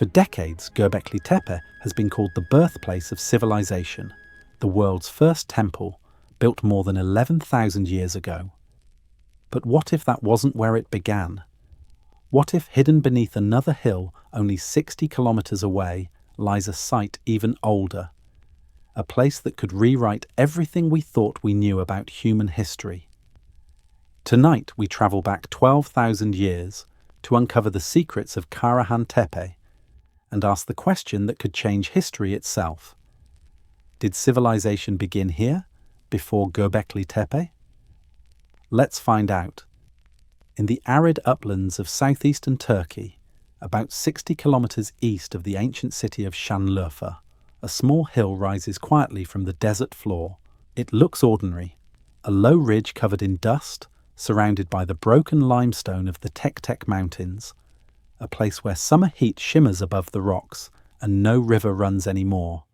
For decades, Göbekli Tepe has been called the birthplace of civilization, the world's first temple, built more than 11,000 years ago. But what if that wasn't where it began? What if hidden beneath another hill only 60 kilometers away lies a site even older? A place that could rewrite everything we thought we knew about human history. Tonight we travel back 12,000 years to uncover the secrets of Karahan Tepe and ask the question that could change history itself. Did civilization begin here, before Göbekli Tepe? Let's find out. In the arid uplands of southeastern Turkey, about 60 kilometers east of the ancient city of Şanlıurfa, a small hill rises quietly from the desert floor. It looks ordinary, a low ridge covered in dust, surrounded by the broken limestone of the Tek Mountains, a place where summer heat shimmers above the rocks and no river runs anymore.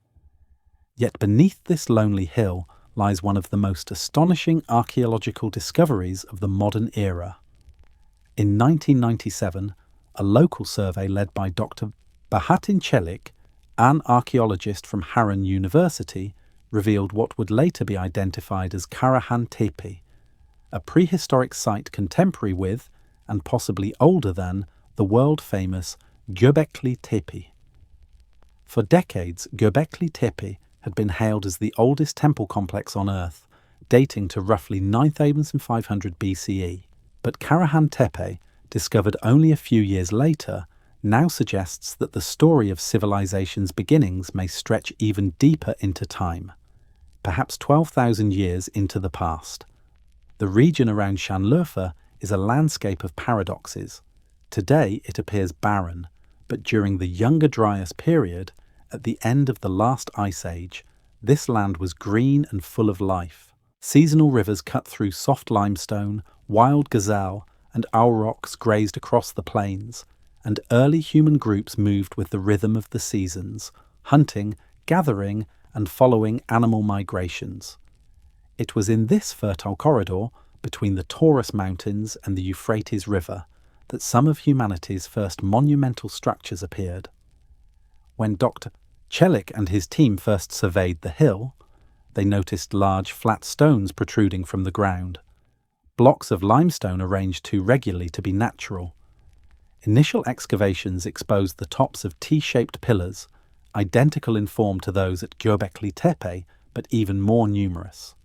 Yet beneath this lonely hill lies one of the most astonishing archaeological discoveries of the modern era. In 1997, a local survey led by Dr. Bahattin Çelik, an archaeologist from Harran University, revealed what would later be identified as Karahan Tepe, a prehistoric site contemporary with, and possibly older than, the world-famous Göbekli Tepe. For decades, Göbekli Tepe had been hailed as the oldest temple complex on Earth, dating to roughly 9,500 BCE. But Karahan Tepe, discovered only a few years later, now suggests that the story of civilization's beginnings may stretch even deeper into time, perhaps 12,000 years into the past. The region around Şanlıurfa is a landscape of paradoxes. Today it appears barren, but during the Younger Dryas period, at the end of the last ice age, this land was green and full of life. Seasonal rivers cut through soft limestone, wild gazelle and aurochs grazed across the plains, and early human groups moved with the rhythm of the seasons, hunting, gathering, and following animal migrations. It was in this fertile corridor, between the Taurus Mountains and the Euphrates River, that some of humanity's first monumental structures appeared. When Dr. Çelik and his team first surveyed the hill, they noticed large flat stones protruding from the ground, blocks of limestone arranged too regularly to be natural. Initial excavations exposed the tops of T-shaped pillars, identical in form to those at Göbekli Tepe, but even more numerous.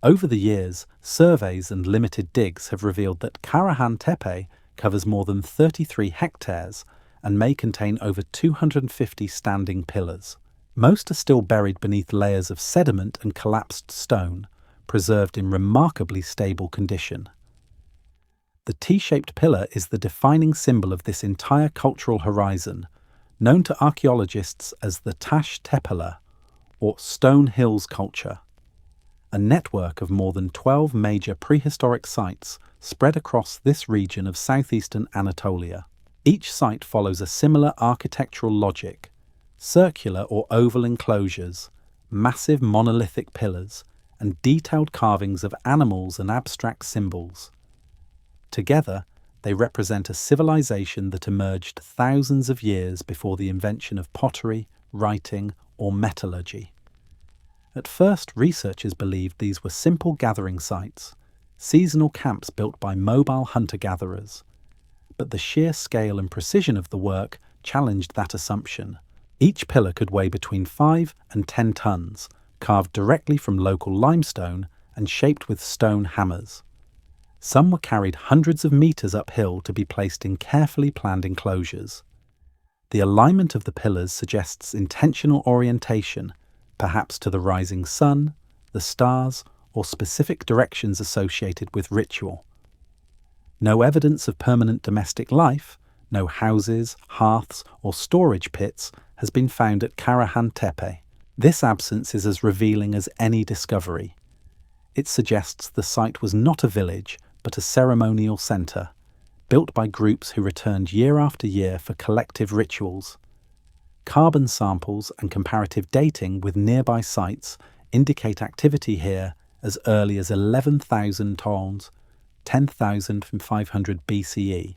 Over the years, surveys and limited digs have revealed that Karahan Tepe covers more than 33 hectares and may contain over 250 standing pillars. Most are still buried beneath layers of sediment and collapsed stone, preserved in remarkably stable condition. The T-shaped pillar is the defining symbol of this entire cultural horizon, known to archaeologists as the Taş Tepeler, or Stone Hills culture, a network of more than 12 major prehistoric sites spread across this region of southeastern Anatolia. Each site follows a similar architectural logic: circular or oval enclosures, massive monolithic pillars, and detailed carvings of animals and abstract symbols. Together, they represent a civilization that emerged thousands of years before the invention of pottery, writing, or metallurgy. At first, researchers believed these were simple gathering sites, seasonal camps built by mobile hunter-gatherers. But the sheer scale and precision of the work challenged that assumption. Each pillar could weigh between 5 and 10 tons, carved directly from local limestone and shaped with stone hammers. Some were carried hundreds of meters uphill to be placed in carefully planned enclosures. The alignment of the pillars suggests intentional orientation, perhaps to the rising sun, the stars, or specific directions associated with ritual. No evidence of permanent domestic life, no houses, hearths, or storage pits has been found at Karahan Tepe. This absence is as revealing as any discovery. It suggests the site was not a village, but a ceremonial centre, built by groups who returned year after year for collective rituals. Carbon samples and comparative dating with nearby sites indicate activity here as early as 11,000 tons, 10,500 BCE,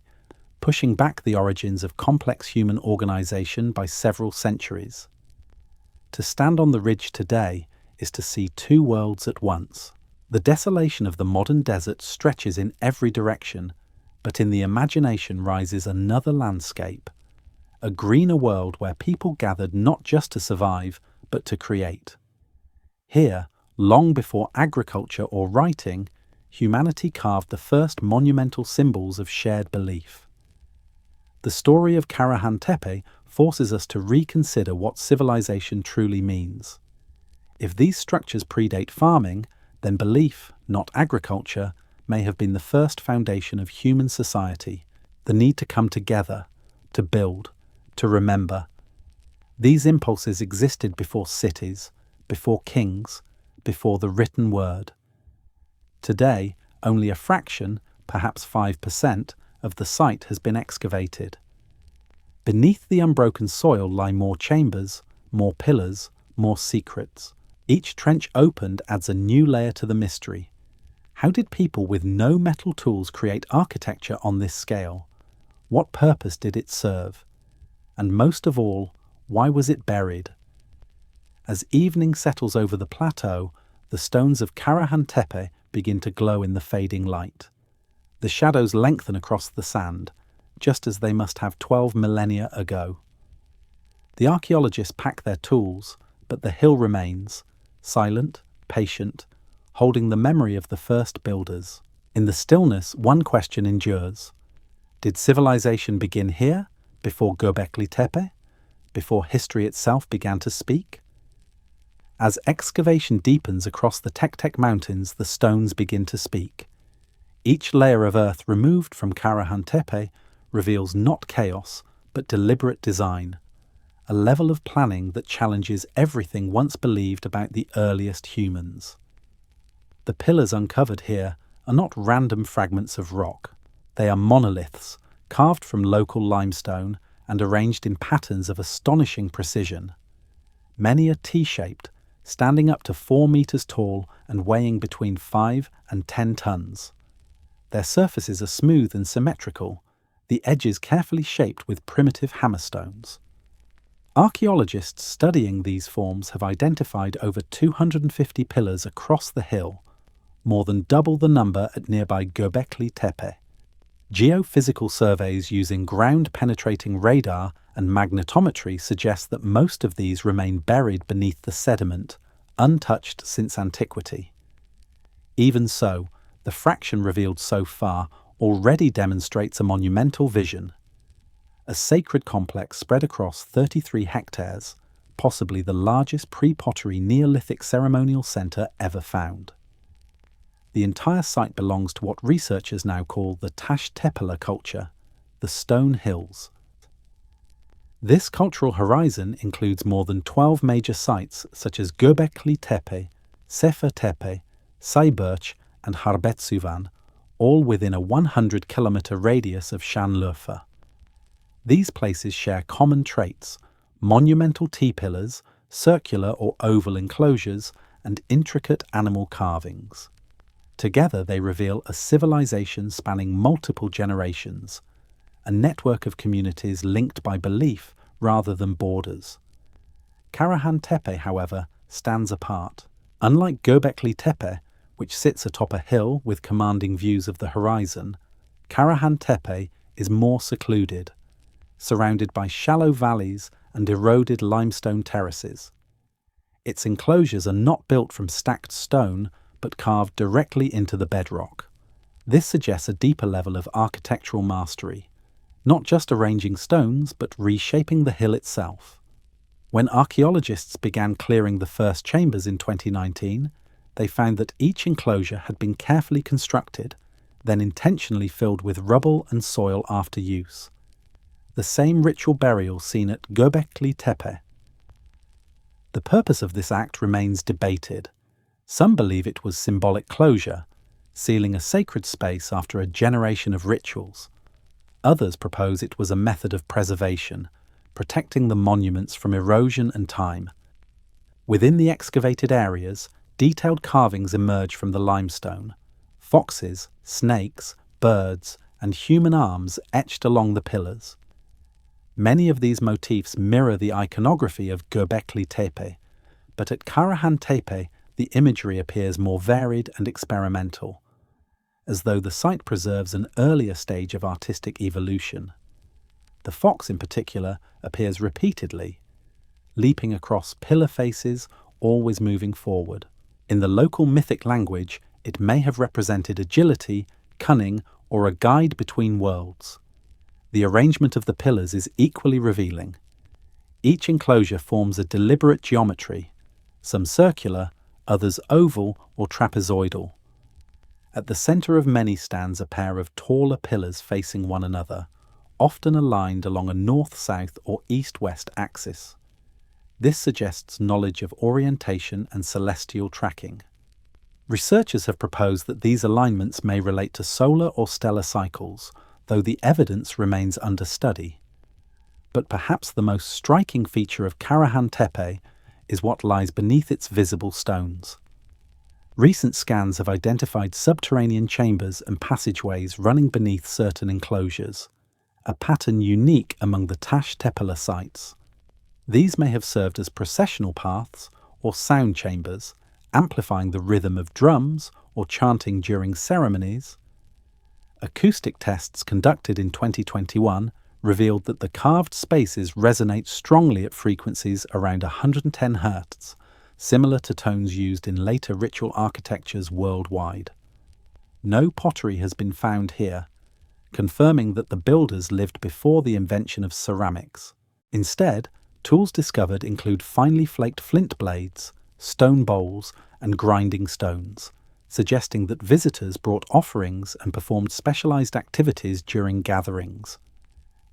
pushing back the origins of complex human organization by several centuries. To stand on the ridge today is to see two worlds at once. The desolation of the modern desert stretches in every direction, but in the imagination rises another landscape, a greener world where people gathered not just to survive, but to create. Here, long before agriculture or writing, humanity carved the first monumental symbols of shared belief. The story of Karahan Tepe forces us to reconsider what civilization truly means. If these structures predate farming, then belief, not agriculture, may have been the first foundation of human society, the need to come together, to build, to remember. These impulses existed before cities, before kings, before the written word. Today, only a fraction, perhaps 5%, of the site has been excavated. Beneath the unbroken soil lie more chambers, more pillars, more secrets. Each trench opened adds a new layer to the mystery. How did people with no metal tools create architecture on this scale? What purpose did it serve? And most of all, why was it buried? As evening settles over the plateau, the stones of Karahan Tepe begin to glow in the fading light. The shadows lengthen across the sand, just as they must have 12 millennia ago. The archaeologists pack their tools, but the hill remains, silent, patient, holding the memory of the first builders. In the stillness, one question endures. Did civilization begin here, before Göbekli Tepe, before history itself began to speak? As excavation deepens across the Tek Mountains, the stones begin to speak. Each layer of earth removed from Karahan Tepe reveals not chaos, but deliberate design, a level of planning that challenges everything once believed about the earliest humans. The pillars uncovered here are not random fragments of rock. They are monoliths, carved from local limestone and arranged in patterns of astonishing precision. Many are T-shaped, standing up to 4 meters tall and weighing between 5 and 10 tons. Their surfaces are smooth and symmetrical, the edges carefully shaped with primitive hammerstones. Archaeologists studying these forms have identified over 250 pillars across the hill, more than double the number at nearby Göbekli Tepe. Geophysical surveys using ground-penetrating radar and magnetometry suggest that most of these remain buried beneath the sediment, untouched since antiquity. Even so, the fraction revealed so far already demonstrates a monumental vision. A sacred complex spread across 33 hectares, possibly the largest pre-pottery Neolithic ceremonial centre ever found. The entire site belongs to what researchers now call the Taş Tepeler culture, the Stone Hills. This cultural horizon includes more than 12 major sites such as Göbekli Tepe, Sefer Tepe, Sayburç, and Harbetsuvan, all within a 100-kilometre radius of Şanlıurfa. These places share common traits: monumental T-pillars, circular or oval enclosures, and intricate animal carvings. Together they reveal a civilization spanning multiple generations, a network of communities linked by belief rather than borders. Karahan Tepe, however, stands apart. Unlike Göbekli Tepe, which sits atop a hill with commanding views of the horizon, Karahan Tepe is more secluded, surrounded by shallow valleys and eroded limestone terraces. Its enclosures are not built from stacked stone, but carved directly into the bedrock. This suggests a deeper level of architectural mastery, not just arranging stones, but reshaping the hill itself. When archaeologists began clearing the first chambers in 2019, they found that each enclosure had been carefully constructed, then intentionally filled with rubble and soil after use. The same ritual burial seen at Göbekli Tepe. The purpose of this act remains debated. Some believe it was symbolic closure, sealing a sacred space after a generation of rituals. Others propose it was a method of preservation, protecting the monuments from erosion and time. Within the excavated areas, detailed carvings emerge from the limestone. Foxes, snakes, birds, and human arms etched along the pillars. Many of these motifs mirror the iconography of Göbekli Tepe, but at Karahan Tepe the imagery appears more varied and experimental, as though the site preserves an earlier stage of artistic evolution. The fox in particular appears repeatedly, leaping across pillar faces, always moving forward. In the local mythic language, it may have represented agility, cunning, or a guide between worlds. The arrangement of the pillars is equally revealing. Each enclosure forms a deliberate geometry, some circular, others oval or trapezoidal. At the center of many stands a pair of taller pillars facing one another, often aligned along a north-south or east-west axis. This suggests knowledge of orientation and celestial tracking. Researchers have proposed that these alignments may relate to solar or stellar cycles, though the evidence remains under study. But perhaps the most striking feature of Karahan Tepe is what lies beneath its visible stones. Recent scans have identified subterranean chambers and passageways running beneath certain enclosures, a pattern unique among the Taş Tepeler sites. These may have served as processional paths or sound chambers, amplifying the rhythm of drums or chanting during ceremonies. Acoustic tests conducted in 2021 revealed that the carved spaces resonate strongly at frequencies around 110 Hz, similar to tones used in later ritual architectures worldwide. No pottery has been found here, confirming that the builders lived before the invention of ceramics. Instead, tools discovered include finely flaked flint blades, stone bowls, and grinding stones, suggesting that visitors brought offerings and performed specialized activities during gatherings.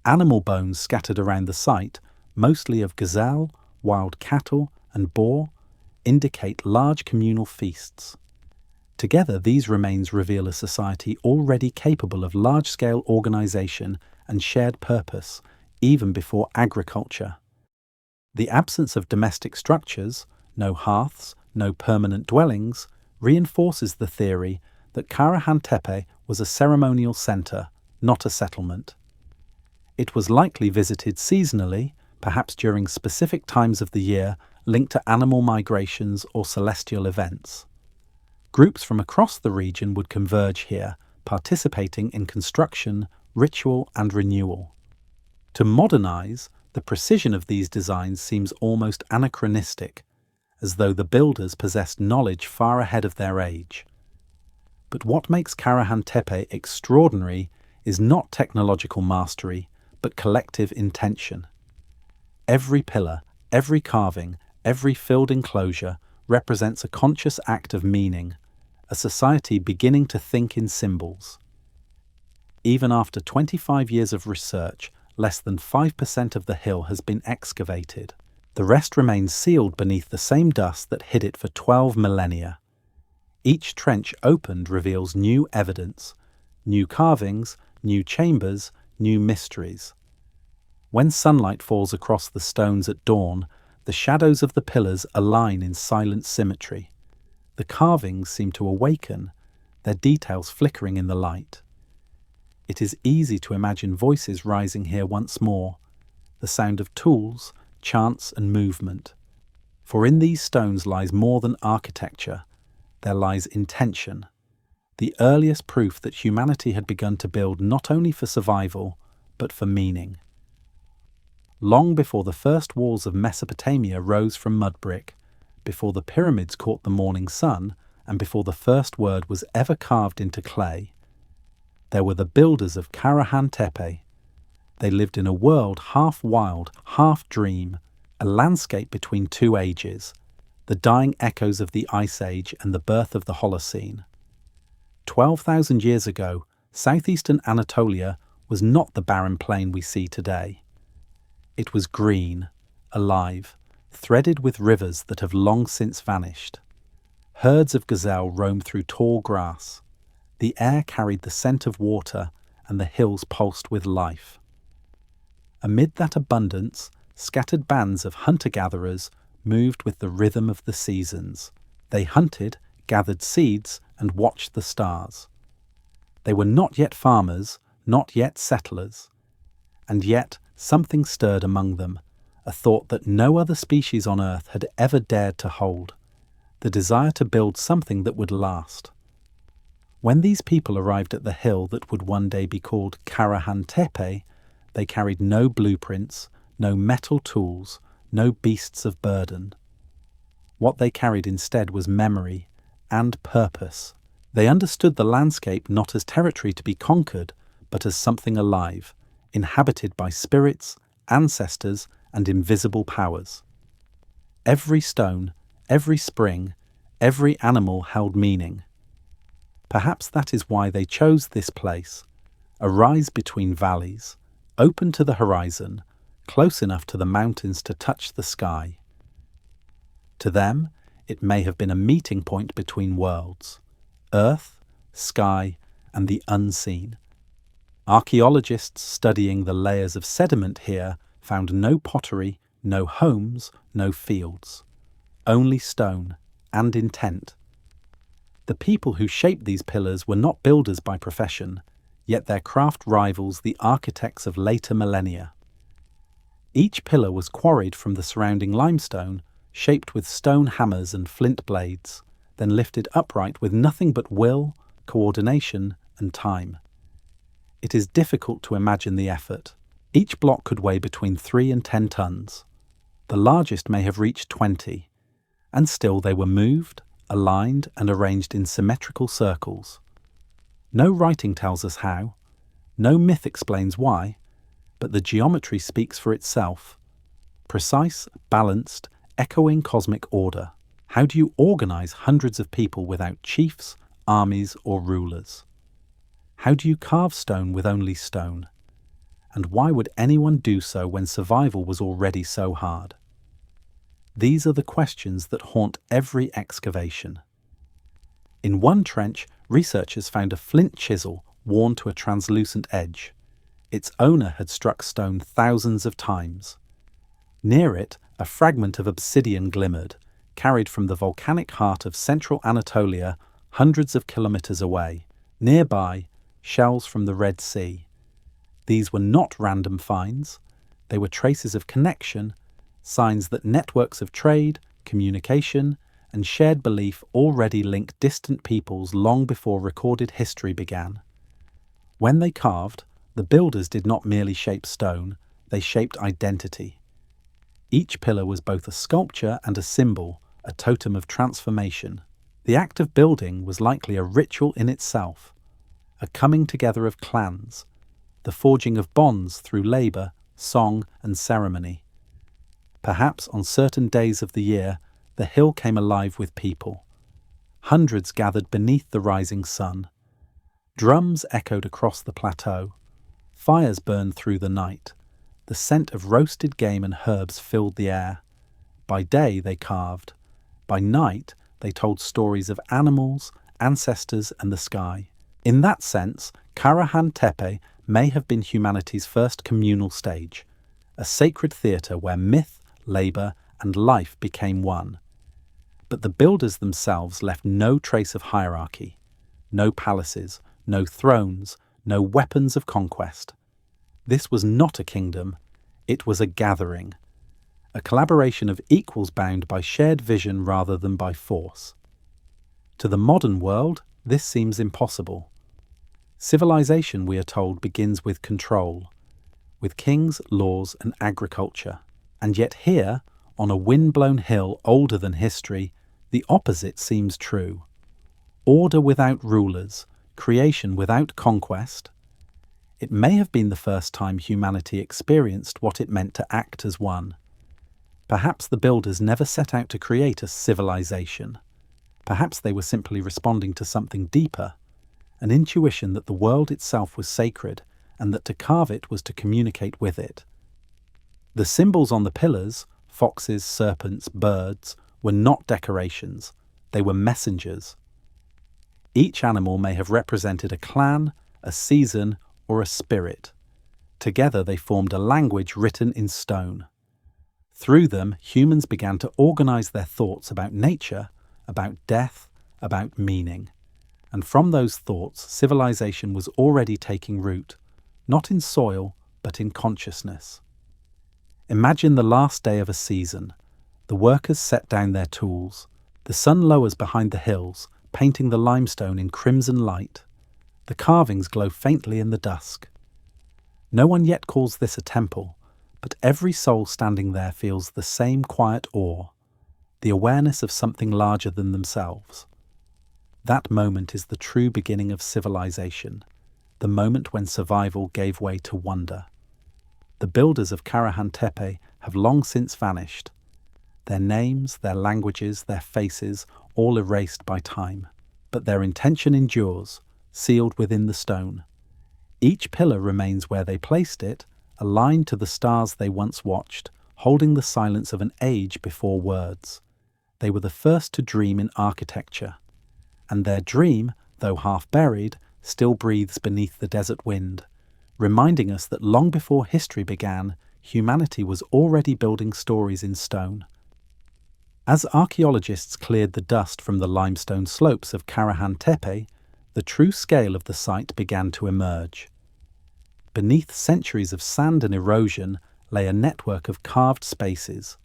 Animal bones scattered around the site, mostly of gazelle, wild cattle, and boar, indicate large communal feasts. Together, these remains reveal a society already capable of large-scale organization and shared purpose, even before agriculture. The absence of domestic structures, no hearths, no permanent dwellings, reinforces the theory that Karahan Tepe was a ceremonial center, not a settlement. It was likely visited seasonally, perhaps during specific times of the year linked to animal migrations or celestial events. Groups from across the region would converge here, participating in construction, ritual, and renewal. To modernize, the precision of these designs seems almost anachronistic, as though the builders possessed knowledge far ahead of their age. But what makes Karahan Tepe extraordinary is not technological mastery, but collective intention. Every pillar, every carving, every filled enclosure represents a conscious act of meaning, a society beginning to think in symbols. Even after 25 years of research, less than 5% of the hill has been excavated. The rest remains sealed beneath the same dust that hid it for 12 millennia. Each trench opened reveals new evidence, new carvings, new chambers, new mysteries. When sunlight falls across the stones at dawn, the shadows of the pillars align in silent symmetry. The carvings seem to awaken, their details flickering in the light. It is easy to imagine voices rising here once more, the sound of tools, chants and movement. For in these stones lies more than architecture, there lies intention, the earliest proof that humanity had begun to build not only for survival, but for meaning. Long before the first walls of Mesopotamia rose from mud brick, before the pyramids caught the morning sun, and before the first word was ever carved into clay, there were the builders of Karahan Tepe. They lived in a world half wild, half dream, a landscape between two ages, the dying echoes of the Ice Age and the birth of the Holocene. 12,000 years ago, southeastern Anatolia was not the barren plain we see today. It was green, alive, threaded with rivers that have long since vanished. Herds of gazelle roamed through tall grass. The air carried the scent of water, and the hills pulsed with life. Amid that abundance, scattered bands of hunter-gatherers moved with the rhythm of the seasons. They hunted, gathered seeds, and watched the stars. They were not yet farmers, not yet settlers. And yet, something stirred among them, a thought that no other species on Earth had ever dared to hold, the desire to build something that would last. When these people arrived at the hill that would one day be called Karahan Tepe, they carried no blueprints, no metal tools, no beasts of burden. What they carried instead was memory and purpose. They understood the landscape not as territory to be conquered, but as something alive, inhabited by spirits, ancestors, and invisible powers. Every stone, every spring, every animal held meaning. Perhaps that is why they chose this place, a rise between valleys, open to the horizon, close enough to the mountains to touch the sky. To them, it may have been a meeting point between worlds, earth, sky, and the unseen. Archaeologists studying the layers of sediment here found no pottery, no homes, no fields, only stone and intent. The people who shaped these pillars were not builders by profession, yet their craft rivals the architects of later millennia. Each pillar was quarried from the surrounding limestone, shaped with stone hammers and flint blades, then lifted upright with nothing but will, coordination, and time. It is difficult to imagine the effort. Each block could weigh between 3 and 10 tons. The largest may have reached 20, and still they were moved, aligned, and arranged in symmetrical circles. No writing tells us how, no myth explains why, but the geometry speaks for itself. Precise, balanced, echoing cosmic order. How do you organize hundreds of people without chiefs, armies, or rulers? How do you carve stone with only stone? And why would anyone do so when survival was already so hard? These are the questions that haunt every excavation. In one trench, researchers found a flint chisel worn to a translucent edge. Its owner had struck stone thousands of times. Near it, a fragment of obsidian glimmered, carried from the volcanic heart of central Anatolia, hundreds of kilometers away. Nearby, shells from the Red Sea. These were not random finds. They were traces of connection, signs that networks of trade, communication, and shared belief already link distant peoples long before recorded history began. When they carved, the builders did not merely shape stone, they shaped identity. Each pillar was both a sculpture and a symbol, a totem of transformation. The act of building was likely a ritual in itself, a coming together of clans, the forging of bonds through labour, song, and ceremony. Perhaps on certain days of the year, the hill came alive with people. Hundreds gathered beneath the rising sun. Drums echoed across the plateau. Fires burned through the night. The scent of roasted game and herbs filled the air. By day they carved. By night they told stories of animals, ancestors, and the sky. In that sense, Karahan Tepe may have been humanity's first communal stage, a sacred theatre where myth, labour, and life became one. But the builders themselves left no trace of hierarchy, no palaces, no thrones, no weapons of conquest. This was not a kingdom, it was a gathering, a collaboration of equals bound by shared vision rather than by force. To the modern world, this seems impossible. Civilization, we are told, begins with control, with kings, laws, and agriculture. And yet here, on a wind-blown hill older than history, the opposite seems true. Order without rulers, creation without conquest. It may have been the first time humanity experienced what it meant to act as one. Perhaps the builders never set out to create a civilization. Perhaps they were simply responding to something deeper, an intuition that the world itself was sacred and that to carve it was to communicate with it. The symbols on the pillars, foxes, serpents, birds, were not decorations, they were messengers. Each animal may have represented a clan, a season, or a spirit. Together they formed a language written in stone. Through them, humans began to organize their thoughts about nature, about death, about meaning. And from those thoughts, civilization was already taking root, not in soil, but in consciousness. Imagine the last day of a season. The workers set down their tools. The sun lowers behind the hills, painting the limestone in crimson light. The carvings glow faintly in the dusk. No one yet calls this a temple, but every soul standing there feels the same quiet awe, the awareness of something larger than themselves. That moment is the true beginning of civilization, the moment when survival gave way to wonder. The builders of Karahan Tepe have long since vanished. Their names, their languages, their faces, all erased by time. But their intention endures, sealed within the stone. Each pillar remains where they placed it, aligned to the stars they once watched, holding the silence of an age before words. They were the first to dream in architecture. And their dream, though half buried, still breathes beneath the desert wind, reminding us that long before history began, humanity was already building stories in stone. As archaeologists cleared the dust from the limestone slopes of Karahan Tepe, the true scale of the site began to emerge. Beneath centuries of sand and erosion lay a network of carved spaces,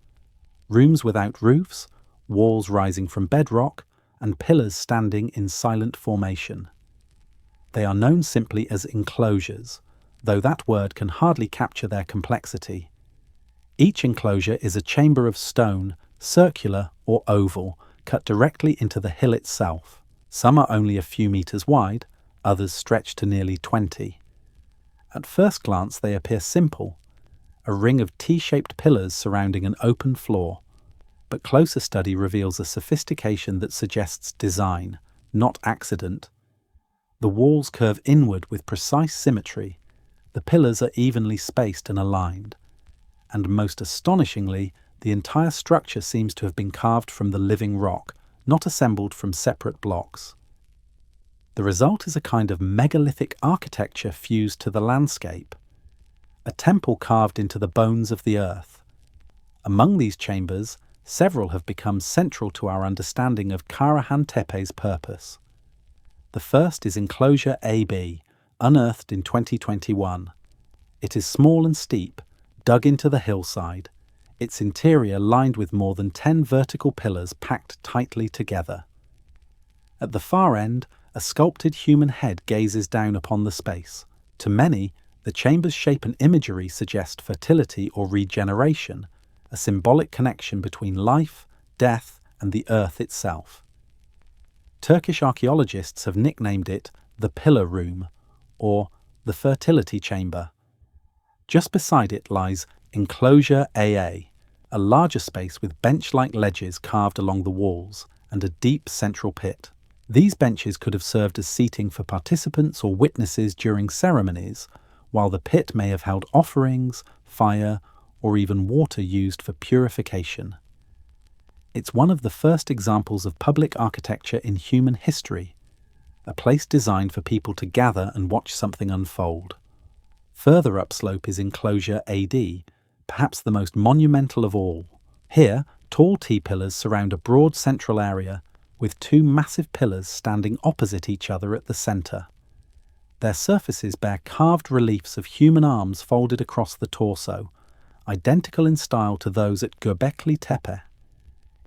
rooms without roofs, walls rising from bedrock, and pillars standing in silent formation. They are known simply as enclosures, though that word can hardly capture their complexity. Each enclosure is a chamber of stone, circular or oval, cut directly into the hill itself. Some are only a few meters wide, others stretch to nearly 20. At first glance they appear simple, a ring of T-shaped pillars surrounding an open floor, but closer study reveals a sophistication that suggests design, not accident. The walls curve inward with precise symmetry, the pillars are evenly spaced and aligned, and most astonishingly, the entire structure seems to have been carved from the living rock, not assembled from separate blocks. The result is a kind of megalithic architecture fused to the landscape, a temple carved into the bones of the earth. Among these chambers, several have become central to our understanding of Karahan Tepe's purpose. The first is Enclosure AB, unearthed in 2021. It is small and steep, dug into the hillside, its interior lined with more than 10 vertical pillars packed tightly together. At the far end, a sculpted human head gazes down upon the space. To many, the chamber's shape and imagery suggest fertility or regeneration, a symbolic connection between life, death, and the earth itself. Turkish archaeologists have nicknamed it the Pillar Room, or the Fertility Chamber. Just beside it lies Enclosure AA, a larger space with bench-like ledges carved along the walls and a deep central pit. These benches could have served as seating for participants or witnesses during ceremonies, while the pit may have held offerings, fire, or even water used for purification. It's one of the first examples of public architecture in human history, a place designed for people to gather and watch something unfold. Further upslope is Enclosure AD, perhaps the most monumental of all. Here, tall T-pillars surround a broad central area, with two massive pillars standing opposite each other at the centre. Their surfaces bear carved reliefs of human arms folded across the torso, identical in style to those at Göbekli Tepe.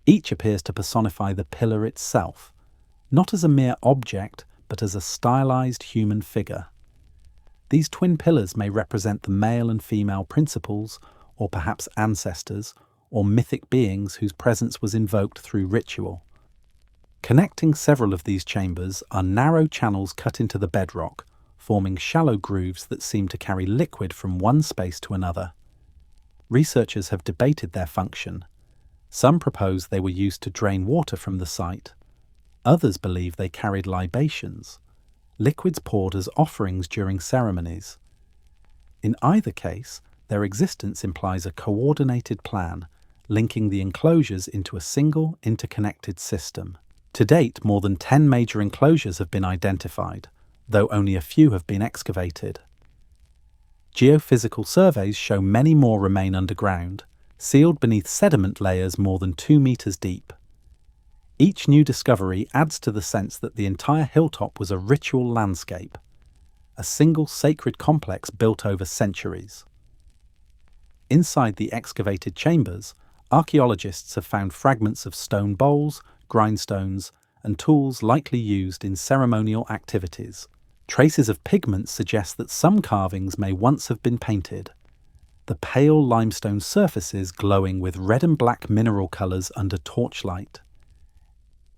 Each appears to personify the pillar itself, not as a mere object, but as a stylized human figure. These twin pillars may represent the male and female principles, or perhaps ancestors, or mythic beings whose presence was invoked through ritual. Connecting several of these chambers are narrow channels cut into the bedrock, forming shallow grooves that seem to carry liquid from one space to another. Researchers have debated their function. Some propose they were used to drain water from the site. Others believe they carried libations, liquids poured as offerings during ceremonies. In either case, their existence implies a coordinated plan, linking the enclosures into a single, interconnected system. To date, more than 10 major enclosures have been identified, though only a few have been excavated. Geophysical surveys show many more remain underground, sealed beneath sediment layers more than 2 meters deep. Each new discovery adds to the sense that the entire hilltop was a ritual landscape, a single sacred complex built over centuries. Inside the excavated chambers, archaeologists have found fragments of stone bowls, grindstones, and tools likely used in ceremonial activities. Traces of pigment suggest that some carvings may once have been painted, the pale limestone surfaces glowing with red and black mineral colours under torchlight.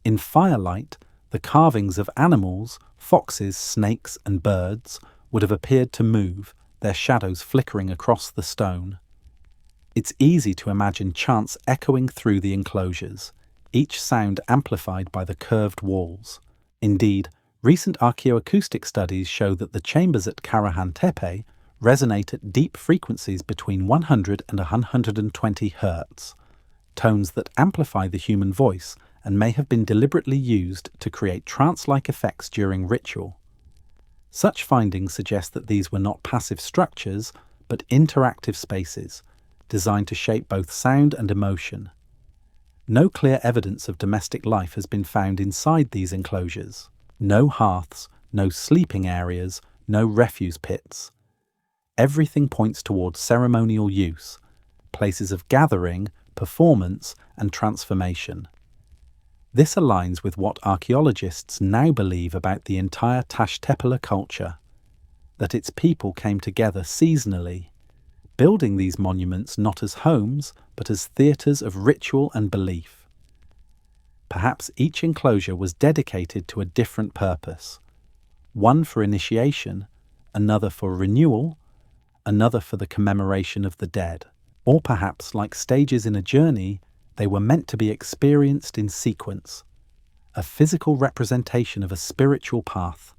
In firelight, the carvings of animals, foxes, snakes, and birds would have appeared to move, their shadows flickering across the stone. It's easy to imagine chants echoing through the enclosures, each sound amplified by the curved walls. Indeed, recent archaeoacoustic studies show that the chambers at Karahan Tepe resonate at deep frequencies between 100 and 120 Hz, tones that amplify the human voice and may have been deliberately used to create trance-like effects during ritual. Such findings suggest that these were not passive structures, but interactive spaces, designed to shape both sound and emotion. No clear evidence of domestic life has been found inside these enclosures. No hearths, no sleeping areas, no refuse pits. Everything points towards ceremonial use, places of gathering, performance, and transformation. This aligns with what archaeologists now believe about the entire Taş Tepeler culture, that its people came together seasonally, building these monuments not as homes, but as theatres of ritual and belief. Perhaps each enclosure was dedicated to a different purpose, one for initiation, another for renewal, another for the commemoration of the dead. Or perhaps, like stages in a journey, they were meant to be experienced in sequence, a physical representation of a spiritual path.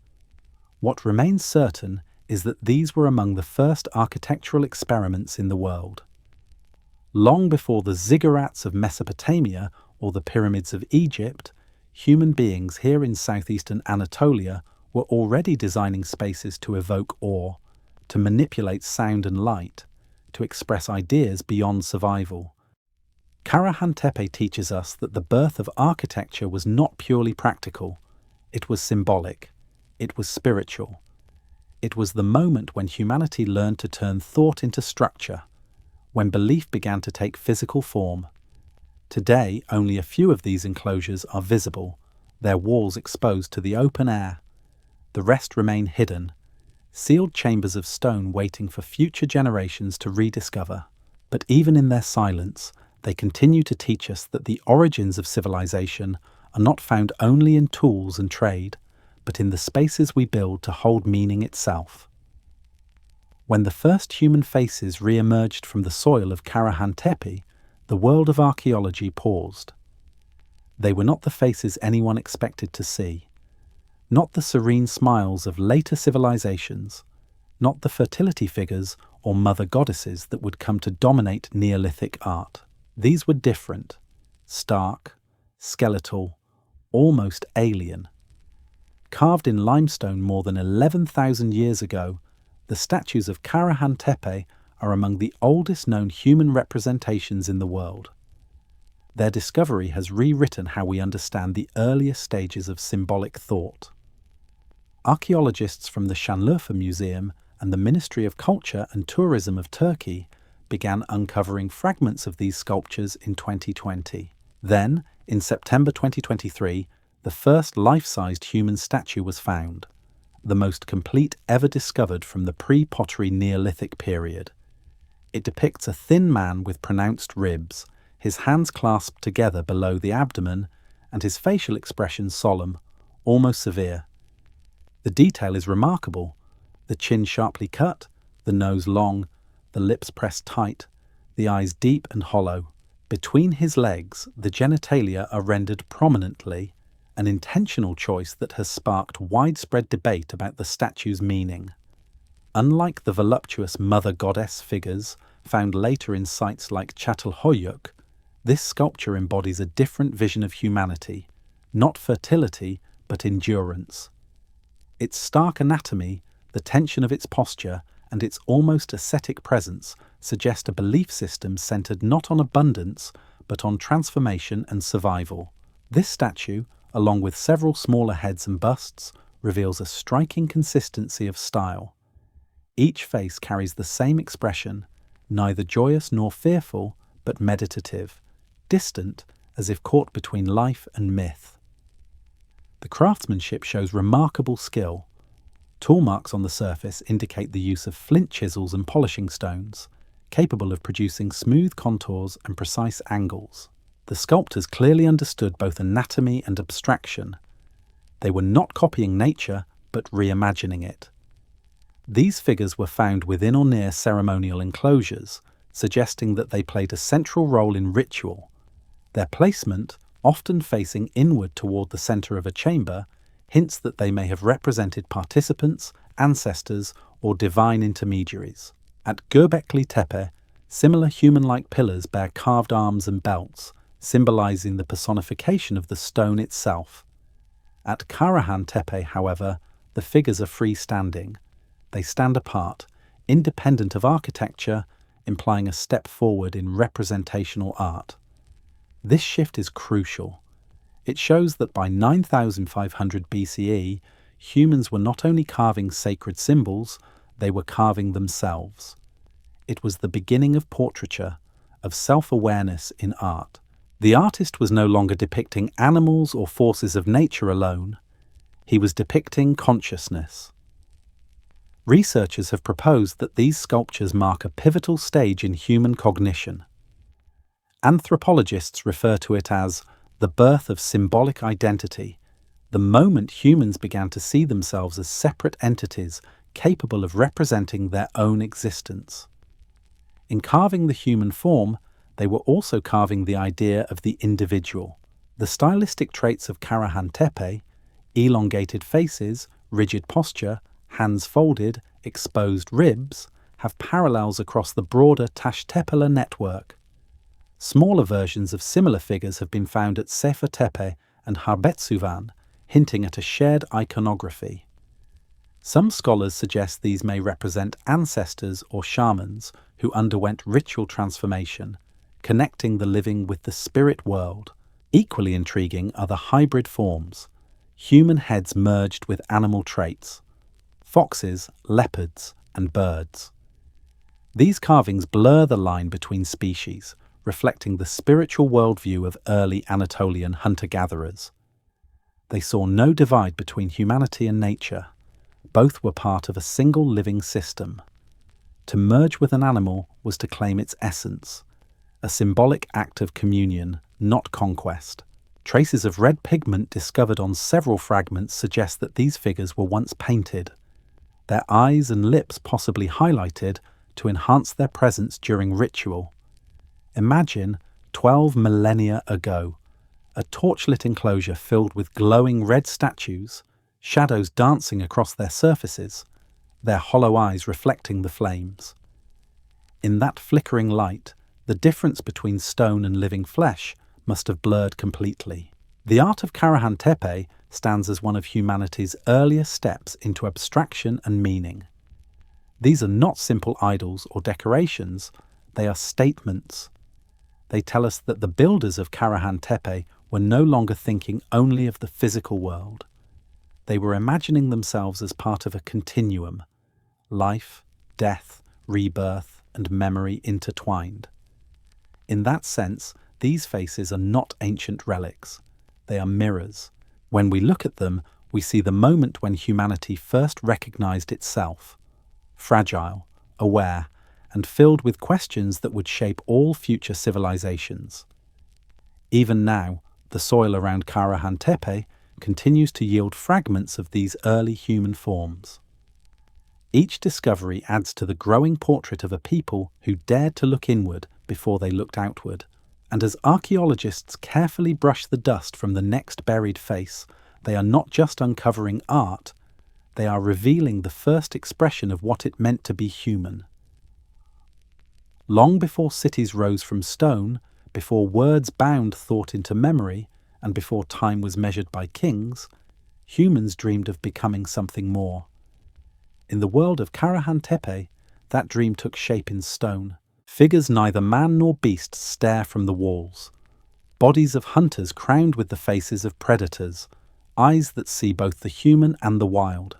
What remains certain is that these were among the first architectural experiments in the world. Long before the ziggurats of Mesopotamia or the pyramids of Egypt, human beings here in southeastern Anatolia were already designing spaces to evoke awe, to manipulate sound and light, to express ideas beyond survival. Karahan Tepe teaches us that the birth of architecture was not purely practical, it was symbolic, it was spiritual. It was the moment when humanity learned to turn thought into structure, when belief began to take physical form. Today, only a few of these enclosures are visible, their walls exposed to the open air. The rest remain hidden, sealed chambers of stone waiting for future generations to rediscover. But even in their silence, they continue to teach us that the origins of civilization are not found only in tools and trade, but in the spaces we build to hold meaning itself. When the first human faces re-emerged from the soil of Karahan Tepe, the world of archaeology paused. They were not the faces anyone expected to see, not the serene smiles of later civilizations, not the fertility figures or mother goddesses that would come to dominate Neolithic art. These were different, stark, skeletal, almost alien. Carved in limestone more than 11,000 years ago, the statues of Karahan Tepe are among the oldest known human representations in the world. Their discovery has rewritten how we understand the earliest stages of symbolic thought. Archaeologists from the Şanlıurfa Museum and the Ministry of Culture and Tourism of Turkey began uncovering fragments of these sculptures in 2020. Then, in September 2023, the first life-sized human statue was found, the most complete ever discovered from the pre-pottery Neolithic period. It depicts a thin man with pronounced ribs, his hands clasped together below the abdomen, and his facial expression solemn, almost severe. The detail is remarkable, the chin sharply cut, the nose long, the lips pressed tight, the eyes deep and hollow. Between his legs, the genitalia are rendered prominently, an intentional choice that has sparked widespread debate about the statue's meaning. Unlike the voluptuous mother goddess figures found later in sites like Çatalhöyük, this sculpture embodies a different vision of humanity, not fertility, but endurance. Its stark anatomy, the tension of its posture, and its almost ascetic presence suggest a belief system centered not on abundance, but on transformation and survival. This statue, along with several smaller heads and busts, reveals a striking consistency of style. Each face carries the same expression, neither joyous nor fearful, but meditative, distant, as if caught between life and myth. The craftsmanship shows remarkable skill. Tool marks on the surface indicate the use of flint chisels and polishing stones, capable of producing smooth contours and precise angles. The sculptors clearly understood both anatomy and abstraction. They were not copying nature, but reimagining it. These figures were found within or near ceremonial enclosures, suggesting that they played a central role in ritual. Their placement, often facing inward toward the center of a chamber, hints that they may have represented participants, ancestors, or divine intermediaries. At Göbekli Tepe, similar human-like pillars bear carved arms and belts, symbolizing the personification of the stone itself. At Karahan Tepe, however, the figures are freestanding. They stand apart, independent of architecture, implying a step forward in representational art. This shift is crucial. It shows that by 9500 BCE, humans were not only carving sacred symbols, they were carving themselves. It was the beginning of portraiture, of self-awareness in art. The artist was no longer depicting animals or forces of nature alone. He was depicting consciousness. Researchers have proposed that these sculptures mark a pivotal stage in human cognition. Anthropologists refer to it as the birth of symbolic identity, the moment humans began to see themselves as separate entities capable of representing their own existence. In carving the human form, they were also carving the idea of the individual. The stylistic traits of Karahan Tepe, elongated faces, rigid posture, hands folded, exposed ribs, have parallels across the broader Taş Tepeler network. Smaller versions of similar figures have been found at Sefer Tepe and Harbetsuvan, hinting at a shared iconography. Some scholars suggest these may represent ancestors or shamans who underwent ritual transformation, connecting the living with the spirit world. Equally intriguing are the hybrid forms, human heads merged with animal traits, foxes, leopards, and birds. These carvings blur the line between species, reflecting the spiritual worldview of early Anatolian hunter-gatherers. They saw no divide between humanity and nature. Both were part of a single living system. To merge with an animal was to claim its essence, a symbolic act of communion, not conquest. Traces of red pigment discovered on several fragments suggest that these figures were once painted, their eyes and lips possibly highlighted to enhance their presence during ritual. Imagine 12 millennia ago, a torchlit enclosure filled with glowing red statues, shadows dancing across their surfaces, their hollow eyes reflecting the flames. In that flickering light, the difference between stone and living flesh must have blurred completely. The art of Karahan Tepe stands as one of humanity's earliest steps into abstraction and meaning. These are not simple idols or decorations, they are statements. They tell us that the builders of Karahan Tepe were no longer thinking only of the physical world. They were imagining themselves as part of a continuum, life, death, rebirth, and memory intertwined. In that sense, these faces are not ancient relics. They are mirrors. When we look at them, we see the moment when humanity first recognized itself, fragile, aware, and filled with questions that would shape all future civilizations. Even now, the soil around Karahan Tepe continues to yield fragments of these early human forms. Each discovery adds to the growing portrait of a people who dared to look inward before they looked outward. And as archaeologists carefully brush the dust from the next buried face, they are not just uncovering art, they are revealing the first expression of what it meant to be human. Long before cities rose from stone, before words bound thought into memory, and before time was measured by kings, humans dreamed of becoming something more. In the world of Karahan Tepe, that dream took shape in stone. Figures neither man nor beast stare from the walls. Bodies of hunters crowned with the faces of predators, eyes that see both the human and the wild.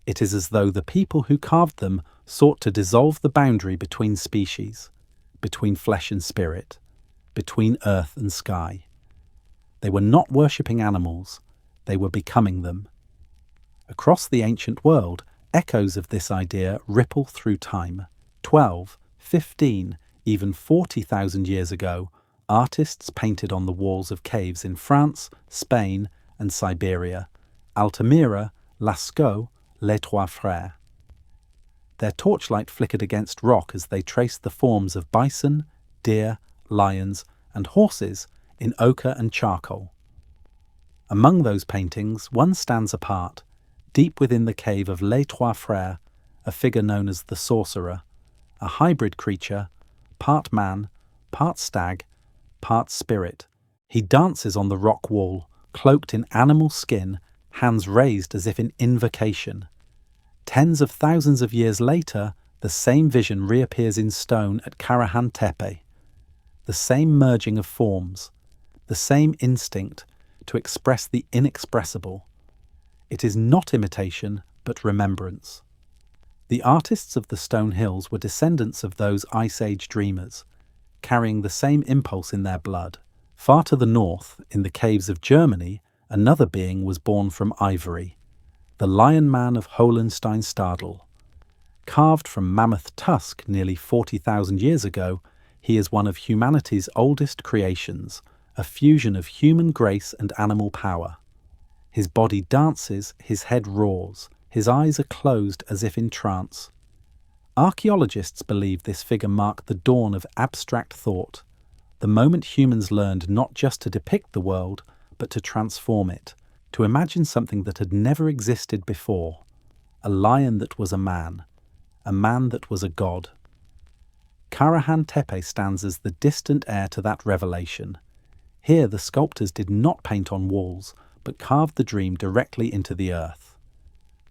It is as though the people who carved them sought to dissolve the boundary between species, between flesh and spirit, between earth and sky. They were not worshipping animals, they were becoming them. Across the ancient world, echoes of this idea ripple through time. 12, 15, even 40,000 years ago, artists painted on the walls of caves in France, Spain, and Siberia, Altamira, Lascaux, Les Trois Frères. Their torchlight flickered against rock as they traced the forms of bison, deer, lions, and horses in ochre and charcoal. Among those paintings, one stands apart, deep within the cave of Les Trois Frères, a figure known as the Sorcerer, a hybrid creature, part man, part stag, part spirit. He dances on the rock wall, cloaked in animal skin, hands raised as if in invocation. Tens of thousands of years later, the same vision reappears in stone at Karahan Tepe. The same merging of forms, the same instinct to express the inexpressible. It is not imitation, but remembrance. The artists of the stone hills were descendants of those Ice Age dreamers, carrying the same impulse in their blood. Far to the north, in the caves of Germany, another being was born from ivory, the Lion Man of Hohenstein-Stadel. Carved from mammoth tusk nearly 40,000 years ago, he is one of humanity's oldest creations, a fusion of human grace and animal power. His body dances, his head roars, his eyes are closed as if in trance. Archaeologists believe this figure marked the dawn of abstract thought, the moment humans learned not just to depict the world, but to transform it, to imagine something that had never existed before, a lion that was a man that was a god. Karahan Tepe stands as the distant heir to that revelation. Here the sculptors did not paint on walls, but carved the dream directly into the earth.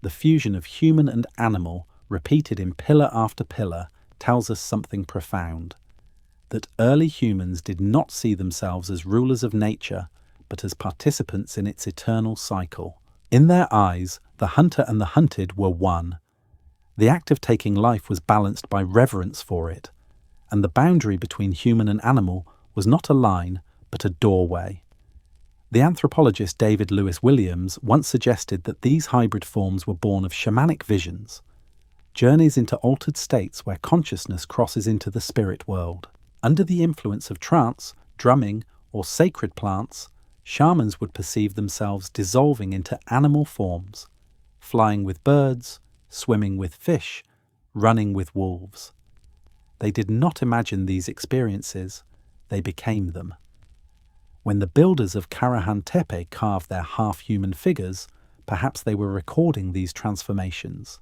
The fusion of human and animal, repeated in pillar after pillar, tells us something profound. That early humans did not see themselves as rulers of nature, but as participants in its eternal cycle. In their eyes, the hunter and the hunted were one. The act of taking life was balanced by reverence for it, and the boundary between human and animal was not a line, but a doorway. The anthropologist David Lewis Williams once suggested that these hybrid forms were born of shamanic visions, journeys into altered states where consciousness crosses into the spirit world. Under the influence of trance, drumming, or sacred plants, shamans would perceive themselves dissolving into animal forms, flying with birds, swimming with fish, running with wolves. They did not imagine these experiences, they became them. When the builders of Karahan Tepe carved their half-human figures, perhaps they were recording these transformations.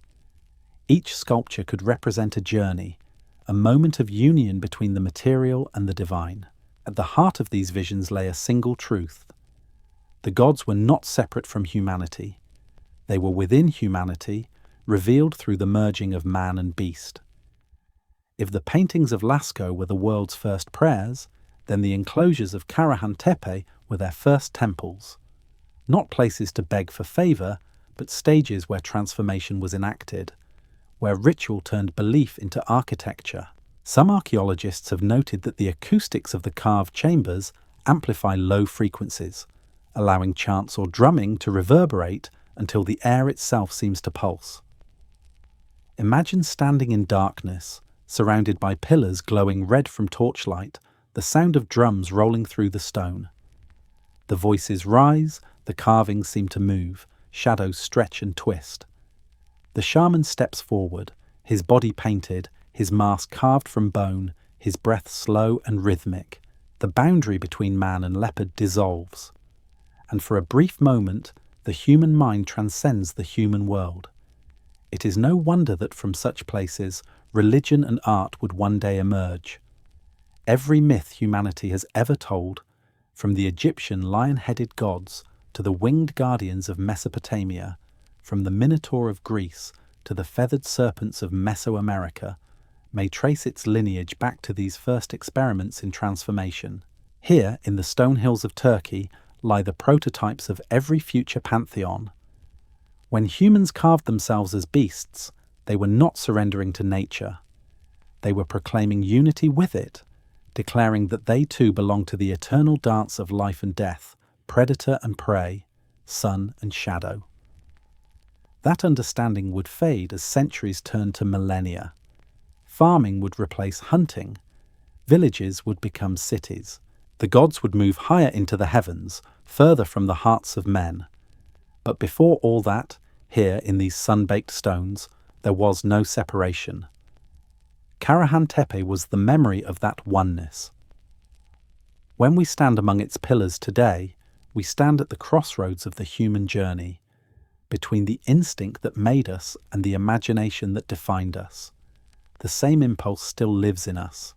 Each sculpture could represent a journey, a moment of union between the material and the divine. At the heart of these visions lay a single truth. The gods were not separate from humanity. They were within humanity, revealed through the merging of man and beast. If the paintings of Lascaux were the world's first prayers, then the enclosures of Karahan Tepe were their first temples. Not places to beg for favour, but stages where transformation was enacted, where ritual turned belief into architecture. Some archaeologists have noted that the acoustics of the carved chambers amplify low frequencies, allowing chants or drumming to reverberate until the air itself seems to pulse. Imagine standing in darkness, surrounded by pillars glowing red from torchlight, the sound of drums rolling through the stone. The voices rise, the carvings seem to move, shadows stretch and twist. The shaman steps forward, his body painted, his mask carved from bone, his breath slow and rhythmic. The boundary between man and leopard dissolves, and for a brief moment, the human mind transcends the human world. It is no wonder that from such places, religion and art would one day emerge. Every myth humanity has ever told, from the Egyptian lion-headed gods to the winged guardians of Mesopotamia, from the Minotaur of Greece to the feathered serpents of Mesoamerica, may trace its lineage back to these first experiments in transformation. Here, in the stone hills of Turkey, lie the prototypes of every future pantheon. When humans carved themselves as beasts, they were not surrendering to nature. They were proclaiming unity with it, declaring that they too belong to the eternal dance of life and death, predator and prey, sun and shadow. That understanding would fade as centuries turned to millennia. Farming would replace hunting. Villages would become cities. The gods would move higher into the heavens, further from the hearts of men. But before all that, here in these sun-baked stones, there was no separation. Karahan Tepe was the memory of that oneness. When we stand among its pillars today, we stand at the crossroads of the human journey, between the instinct that made us and the imagination that defined us. The same impulse still lives in us.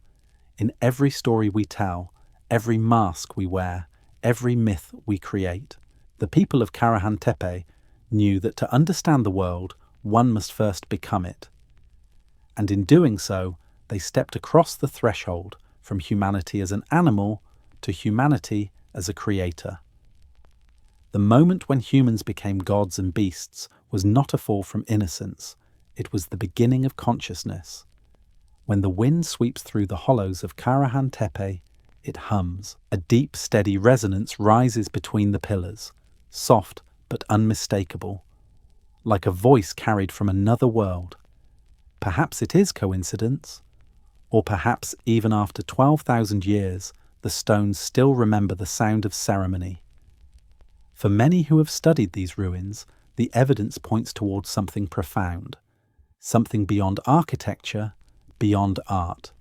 In every story we tell, every mask we wear, every myth we create. The people of Karahan Tepe knew that to understand the world, one must first become it. And in doing so, they stepped across the threshold from humanity as an animal to humanity as a creator. The moment when humans became gods and beasts was not a fall from innocence, it was the beginning of consciousness. When the wind sweeps through the hollows of Karahan Tepe, it hums. A deep, steady resonance rises between the pillars, soft but unmistakable, like a voice carried from another world. Perhaps it is coincidence, or perhaps even after 12,000 years, the stones still remember the sound of ceremony. For many who have studied these ruins, the evidence points towards something profound, something beyond architecture, beyond art.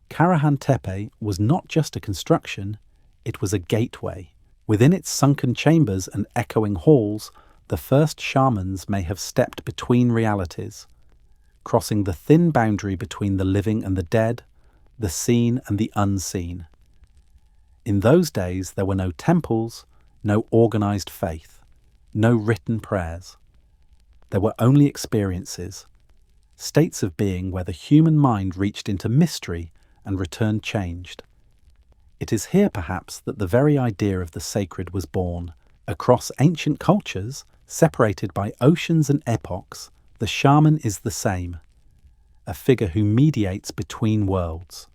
Karahan Tepe was not just a construction, it was a gateway. Within its sunken chambers and echoing halls, the first shamans may have stepped between realities, crossing the thin boundary between the living and the dead, the seen and the unseen. In those days, there were no temples, no organized faith, no written prayers. There were only experiences, states of being where the human mind reached into mystery and returned changed. It is here, perhaps, that the very idea of the sacred was born. Across ancient cultures, separated by oceans and epochs, the shaman is the same, a figure who mediates between worlds.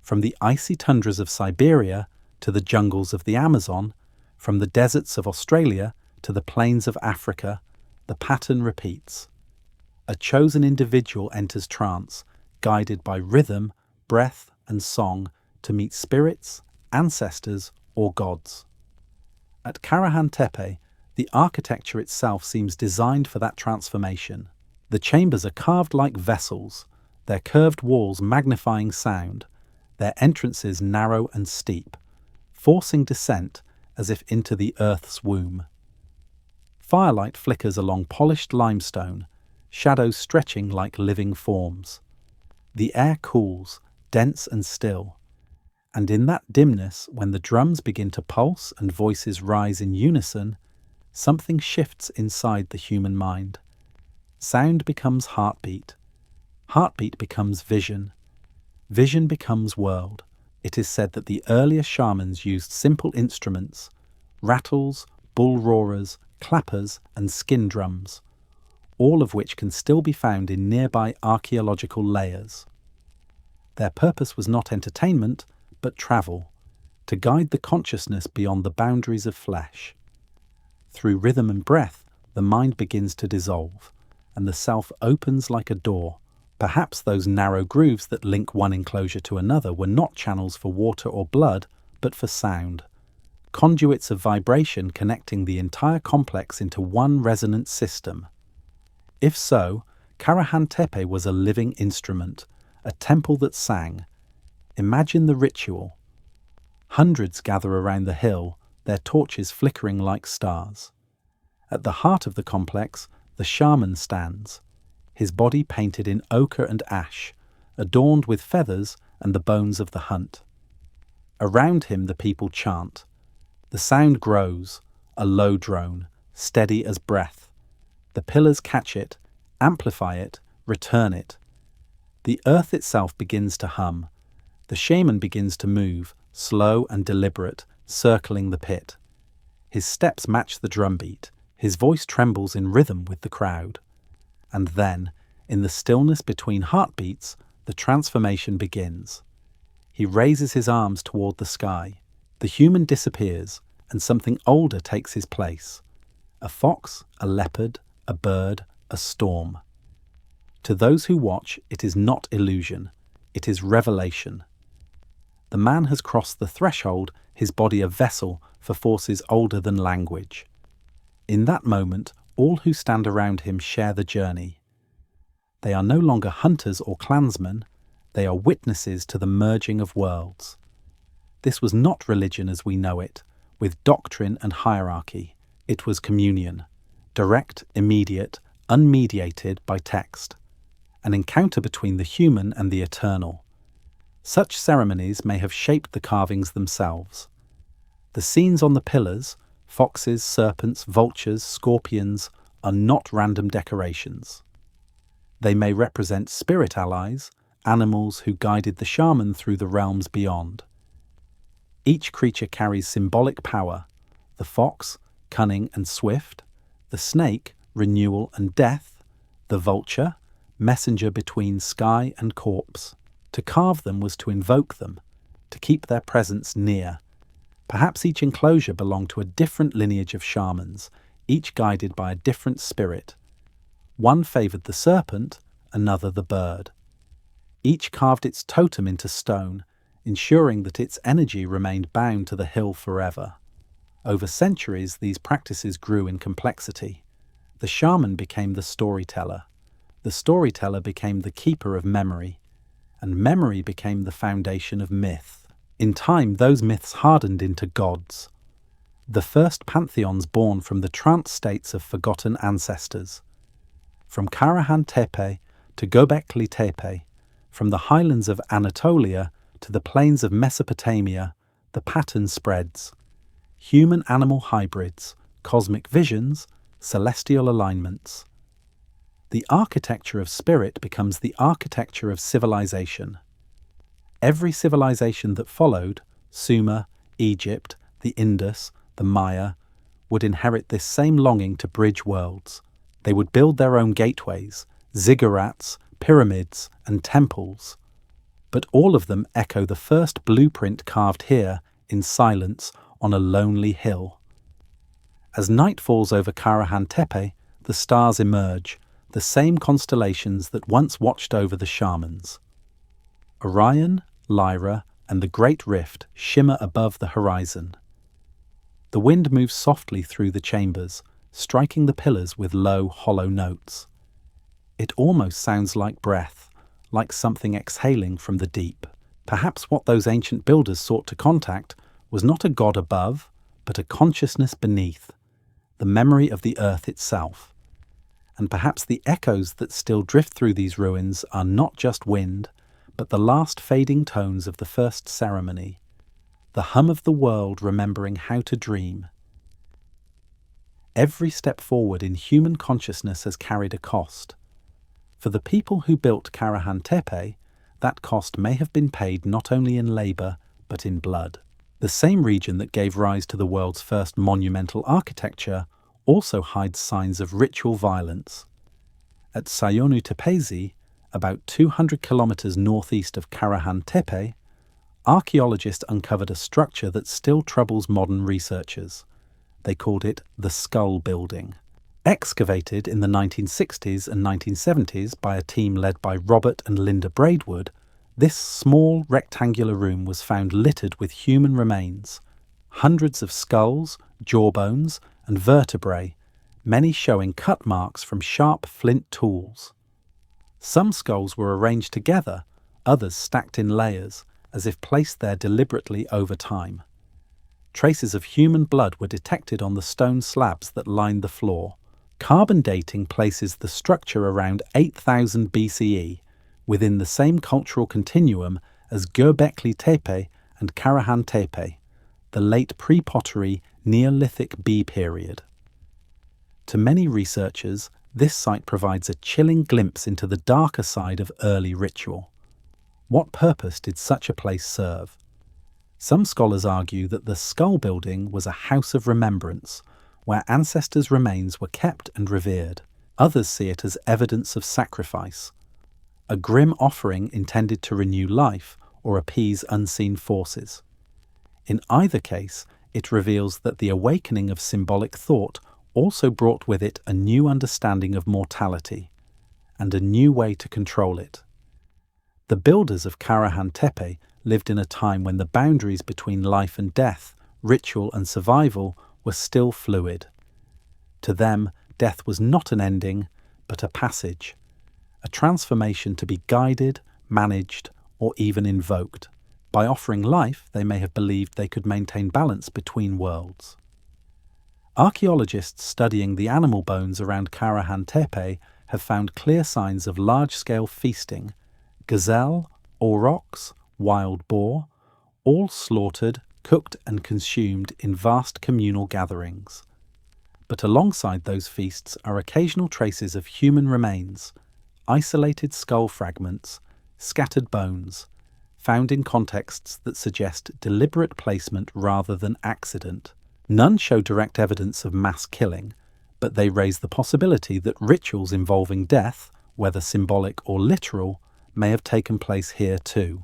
From the icy tundras of Siberia to the jungles of the Amazon, from the deserts of Australia to the plains of Africa, the pattern repeats. A chosen individual enters trance, guided by rhythm, breath, and song to meet spirits, ancestors, or gods. At Karahan Tepe, the architecture itself seems designed for that transformation. The chambers are carved like vessels, their curved walls magnifying sound, their entrances narrow and steep, forcing descent as if into the earth's womb. Firelight flickers along polished limestone, shadows stretching like living forms. The air cools, dense and still, and in that dimness, when the drums begin to pulse and voices rise in unison, something shifts inside the human mind. Sound becomes heartbeat. Heartbeat becomes vision. Vision becomes world. It is said that the earlier shamans used simple instruments, rattles, bull roarers, clappers, and skin drums, all of which can still be found in nearby archaeological layers. Their purpose was not entertainment, but travel, to guide the consciousness beyond the boundaries of flesh. Through rhythm and breath, the mind begins to dissolve, and the self opens like a door. Perhaps those narrow grooves that link one enclosure to another were not channels for water or blood, but for sound. Conduits of vibration connecting the entire complex into one resonant system. If so, Karahan Tepe was a living instrument, a temple that sang. Imagine the ritual. Hundreds gather around the hill, their torches flickering like stars. At the heart of the complex, the shaman stands, his body painted in ochre and ash, adorned with feathers and the bones of the hunt. Around him the people chant. The sound grows, a low drone, steady as breath. The pillars catch it, amplify it, return it. The earth itself begins to hum. The shaman begins to move, slow and deliberate, circling the pit. His steps match the drumbeat, his voice trembles in rhythm with the crowd. And then, in the stillness between heartbeats, the transformation begins. He raises his arms toward the sky. The human disappears, and something older takes his place. A fox, a leopard, a bird, a storm. To those who watch, it is not illusion, it is revelation. The man has crossed the threshold, his body a vessel for forces older than language. In that moment, all who stand around him share the journey. They are no longer hunters or clansmen, they are witnesses to the merging of worlds. This was not religion as we know it, with doctrine and hierarchy. It was communion, direct, immediate, unmediated by text, an encounter between the human and the eternal. Such ceremonies may have shaped the carvings themselves. The scenes on the pillars, foxes, serpents, vultures, scorpions, are not random decorations. They may represent spirit allies, animals who guided the shaman through the realms beyond. Each creature carries symbolic power: the fox, cunning and swift; the snake, renewal and death; the vulture, messenger between sky and corpse. To carve them was to invoke them, to keep their presence near. Perhaps each enclosure belonged to a different lineage of shamans, each guided by a different spirit. One favoured the serpent, another the bird. Each carved its totem into stone, ensuring that its energy remained bound to the hill forever. Over centuries, these practices grew in complexity. The shaman became the storyteller became the keeper of memory, and memory became the foundation of myth. In time, those myths hardened into gods, the first pantheons born from the trance states of forgotten ancestors. From Karahan Tepe to Göbekli Tepe, from the highlands of Anatolia to the plains of Mesopotamia, the pattern spreads. Human-animal hybrids, cosmic visions, celestial alignments. The architecture of spirit becomes the architecture of civilization. Every civilization that followed, Sumer, Egypt, the Indus, the Maya, would inherit this same longing to bridge worlds. They would build their own gateways, ziggurats, pyramids, and temples. But all of them echo the first blueprint carved here, in silence, on a lonely hill. As night falls over Karahan Tepe, the stars emerge, the same constellations that once watched over the shamans. Orion, Lyra, and the Great Rift shimmer above the horizon. The wind moves softly through the chambers, striking the pillars with low, hollow notes. It almost sounds like breath, like something exhaling from the deep. Perhaps what those ancient builders sought to contact was not a god above, but a consciousness beneath, the memory of the earth itself. And perhaps the echoes that still drift through these ruins are not just wind, but the last fading tones of the first ceremony, the hum of the world remembering how to dream. Every step forward in human consciousness has carried a cost. For the people who built Karahan Tepe, that cost may have been paid not only in labour, but in blood. The same region that gave rise to the world's first monumental architecture also hides signs of ritual violence. At Sayonu Tepesi, about 200 kilometres northeast of Karahan Tepe, archaeologists uncovered a structure that still troubles modern researchers. They called it the Skull Building. Excavated in the 1960s and 1970s by a team led by Robert and Linda Braidwood, this small rectangular room was found littered with human remains. Hundreds of skulls, jawbones, and vertebrae, many showing cut marks from sharp flint tools. Some skulls were arranged together, others stacked in layers, as if placed there deliberately over time. Traces of human blood were detected on the stone slabs that lined the floor. Carbon dating places the structure around 8000 BCE, within the same cultural continuum as Göbekli Tepe and Karahan Tepe, the late pre-pottery Neolithic B period. To many researchers, this site provides a chilling glimpse into the darker side of early ritual. What purpose did such a place serve? Some scholars argue that the skull building was a house of remembrance, where ancestors' remains were kept and revered. Others see it as evidence of sacrifice, a grim offering intended to renew life or appease unseen forces. In either case, it reveals that the awakening of symbolic thought also brought with it a new understanding of mortality and a new way to control it. The builders of Karahan Tepe lived in a time when the boundaries between life and death, ritual and survival, were still fluid. To them, death was not an ending, but a passage, a transformation to be guided, managed, or even invoked. By offering life, they may have believed they could maintain balance between worlds. Archaeologists studying the animal bones around Karahan Tepe have found clear signs of large-scale feasting: gazelle, aurochs, wild boar, all slaughtered, cooked and consumed in vast communal gatherings. But alongside those feasts are occasional traces of human remains, isolated skull fragments, scattered bones, found in contexts that suggest deliberate placement rather than accident. None show direct evidence of mass killing, but they raise the possibility that rituals involving death, whether symbolic or literal, may have taken place here too.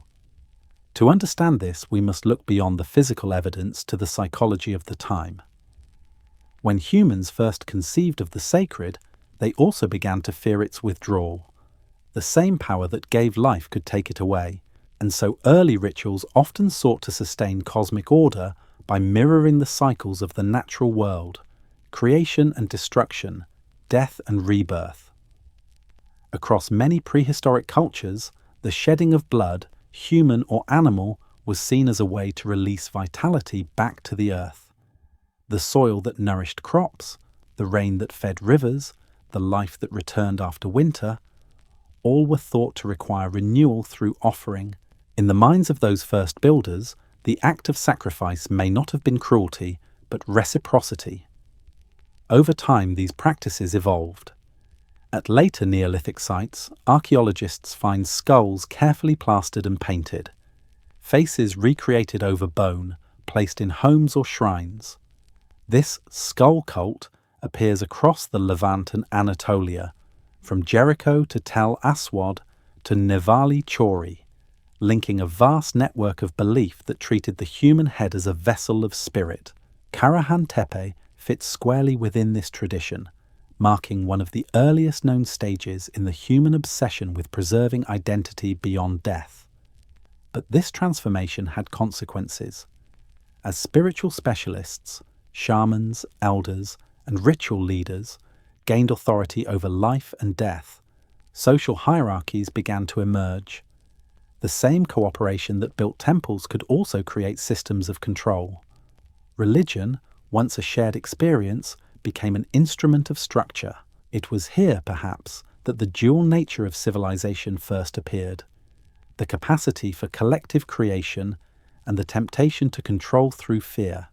To understand this, we must look beyond the physical evidence to the psychology of the time. When humans first conceived of the sacred, they also began to fear its withdrawal. The same power that gave life could take it away, and so early rituals often sought to sustain cosmic order by mirroring the cycles of the natural world: creation and destruction, death and rebirth. Across many prehistoric cultures, the shedding of blood, human or animal, was seen as a way to release vitality back to the earth. The soil that nourished crops, the rain that fed rivers, the life that returned after winter, all were thought to require renewal through offering. In the minds of those first builders, the act of sacrifice may not have been cruelty, but reciprocity. Over time, these practices evolved. At later Neolithic sites, archaeologists find skulls carefully plastered and painted, faces recreated over bone, placed in homes or shrines. This skull cult appears across the Levant and Anatolia, from Jericho to Tel Aswad to Nevali Chori, linking a vast network of belief that treated the human head as a vessel of spirit. Karahan Tepe fits squarely within this tradition, marking one of the earliest known stages in the human obsession with preserving identity beyond death. But this transformation had consequences. As spiritual specialists, shamans, elders, and ritual leaders gained authority over life and death, social hierarchies began to emerge. The same cooperation that built temples could also create systems of control. Religion, once a shared experience, became an instrument of structure. It was here, perhaps, that the dual nature of civilization first appeared: the capacity for collective creation and the temptation to control through fear.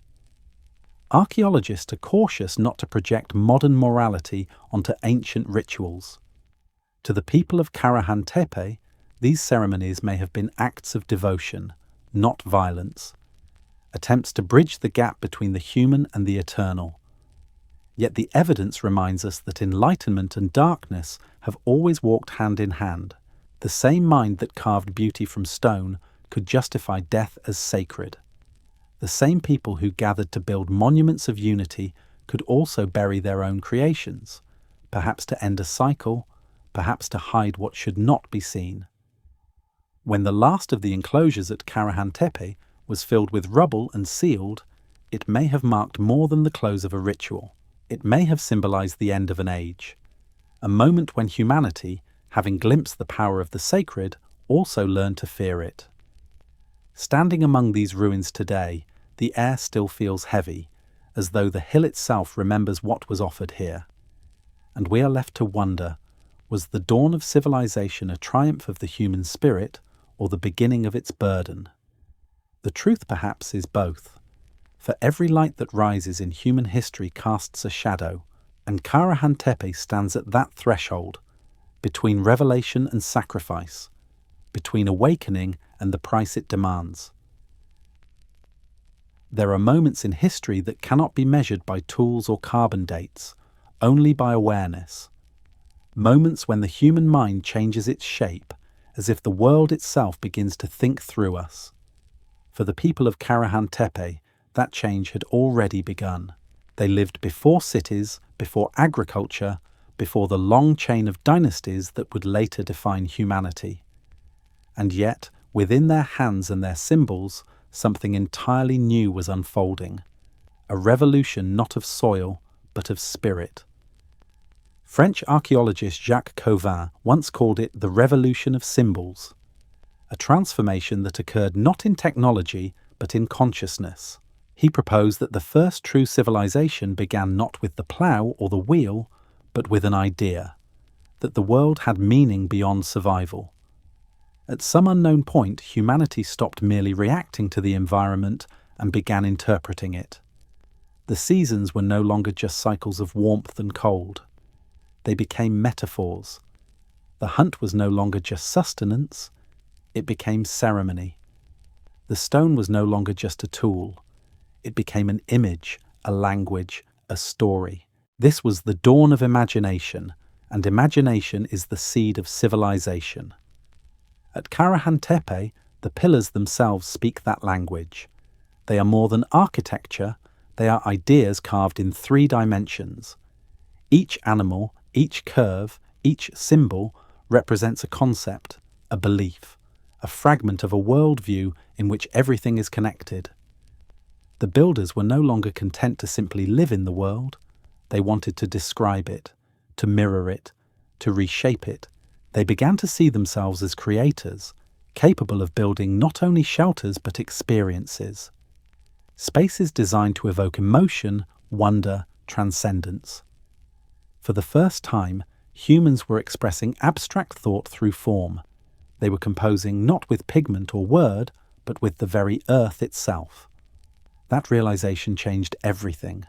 Archaeologists are cautious not to project modern morality onto ancient rituals. To the people of Karahan Tepe, these ceremonies may have been acts of devotion, not violence, attempts to bridge the gap between the human and the eternal. Yet the evidence reminds us that enlightenment and darkness have always walked hand in hand. The same mind that carved beauty from stone could justify death as sacred. The same people who gathered to build monuments of unity could also bury their own creations, perhaps to end a cycle, perhaps to hide what should not be seen. When the last of the enclosures at Karahan Tepe was filled with rubble and sealed, it may have marked more than the close of a ritual. It may have symbolized the end of an age, a moment when humanity, having glimpsed the power of the sacred, also learned to fear it. Standing among these ruins today, the air still feels heavy, as though the hill itself remembers what was offered here. And we are left to wonder, was the dawn of civilization a triumph of the human spirit or the beginning of its burden? The truth perhaps is both. For every light that rises in human history casts a shadow, and Karahan Tepe stands at that threshold, between revelation and sacrifice, between awakening and the price it demands. There are moments in history that cannot be measured by tools or carbon dates, only by awareness. Moments when the human mind changes its shape, as if the world itself begins to think through us. For the people of Karahan Tepe, that change had already begun. They lived before cities, before agriculture, before the long chain of dynasties that would later define humanity. And yet, within their hands and their symbols, something entirely new was unfolding. A revolution not of soil, but of spirit. French archaeologist Jacques Cauvin once called it the revolution of symbols, a transformation that occurred not in technology, but in consciousness. He proposed that the first true civilization began not with the plough or the wheel, but with an idea, that the world had meaning beyond survival. At some unknown point, humanity stopped merely reacting to the environment and began interpreting it. The seasons were no longer just cycles of warmth and cold. They became metaphors. The hunt was no longer just sustenance, it became ceremony. The stone was no longer just a tool. It became an image, a language, a story. This was the dawn of imagination, and imagination is the seed of civilization. At Karahan Tepe, the pillars themselves speak that language. They are more than architecture, they are ideas carved in 3 dimensions. Each animal, each curve, each symbol represents a concept, a belief, a fragment of a worldview in which everything is connected. The builders were no longer content to simply live in the world. They wanted to describe it, to mirror it, to reshape it. They began to see themselves as creators, capable of building not only shelters but experiences. Spaces designed to evoke emotion, wonder, transcendence. For the first time, humans were expressing abstract thought through form. They were composing not with pigment or word, but with the very earth itself. That realization changed everything.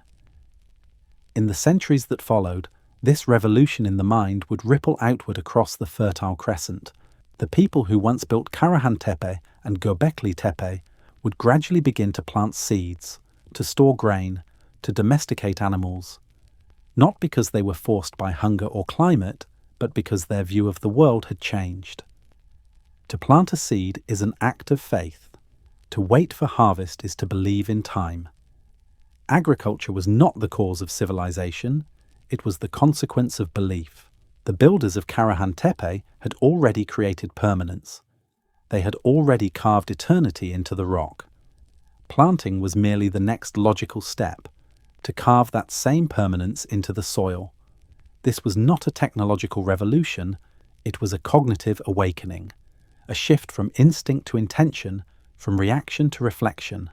In the centuries that followed, this revolution in the mind would ripple outward across the Fertile Crescent. The people who once built Karahan Tepe and Göbekli Tepe would gradually begin to plant seeds, to store grain, to domesticate animals. Not because they were forced by hunger or climate, but because their view of the world had changed. To plant a seed is an act of faith. To wait for harvest is to believe in time. Agriculture was not the cause of civilization, it was the consequence of belief. The builders of Karahan Tepe had already created permanence. They had already carved eternity into the rock. Planting was merely the next logical step, to carve that same permanence into the soil. This was not a technological revolution, it was a cognitive awakening, a shift from instinct to intention, from reaction to reflection.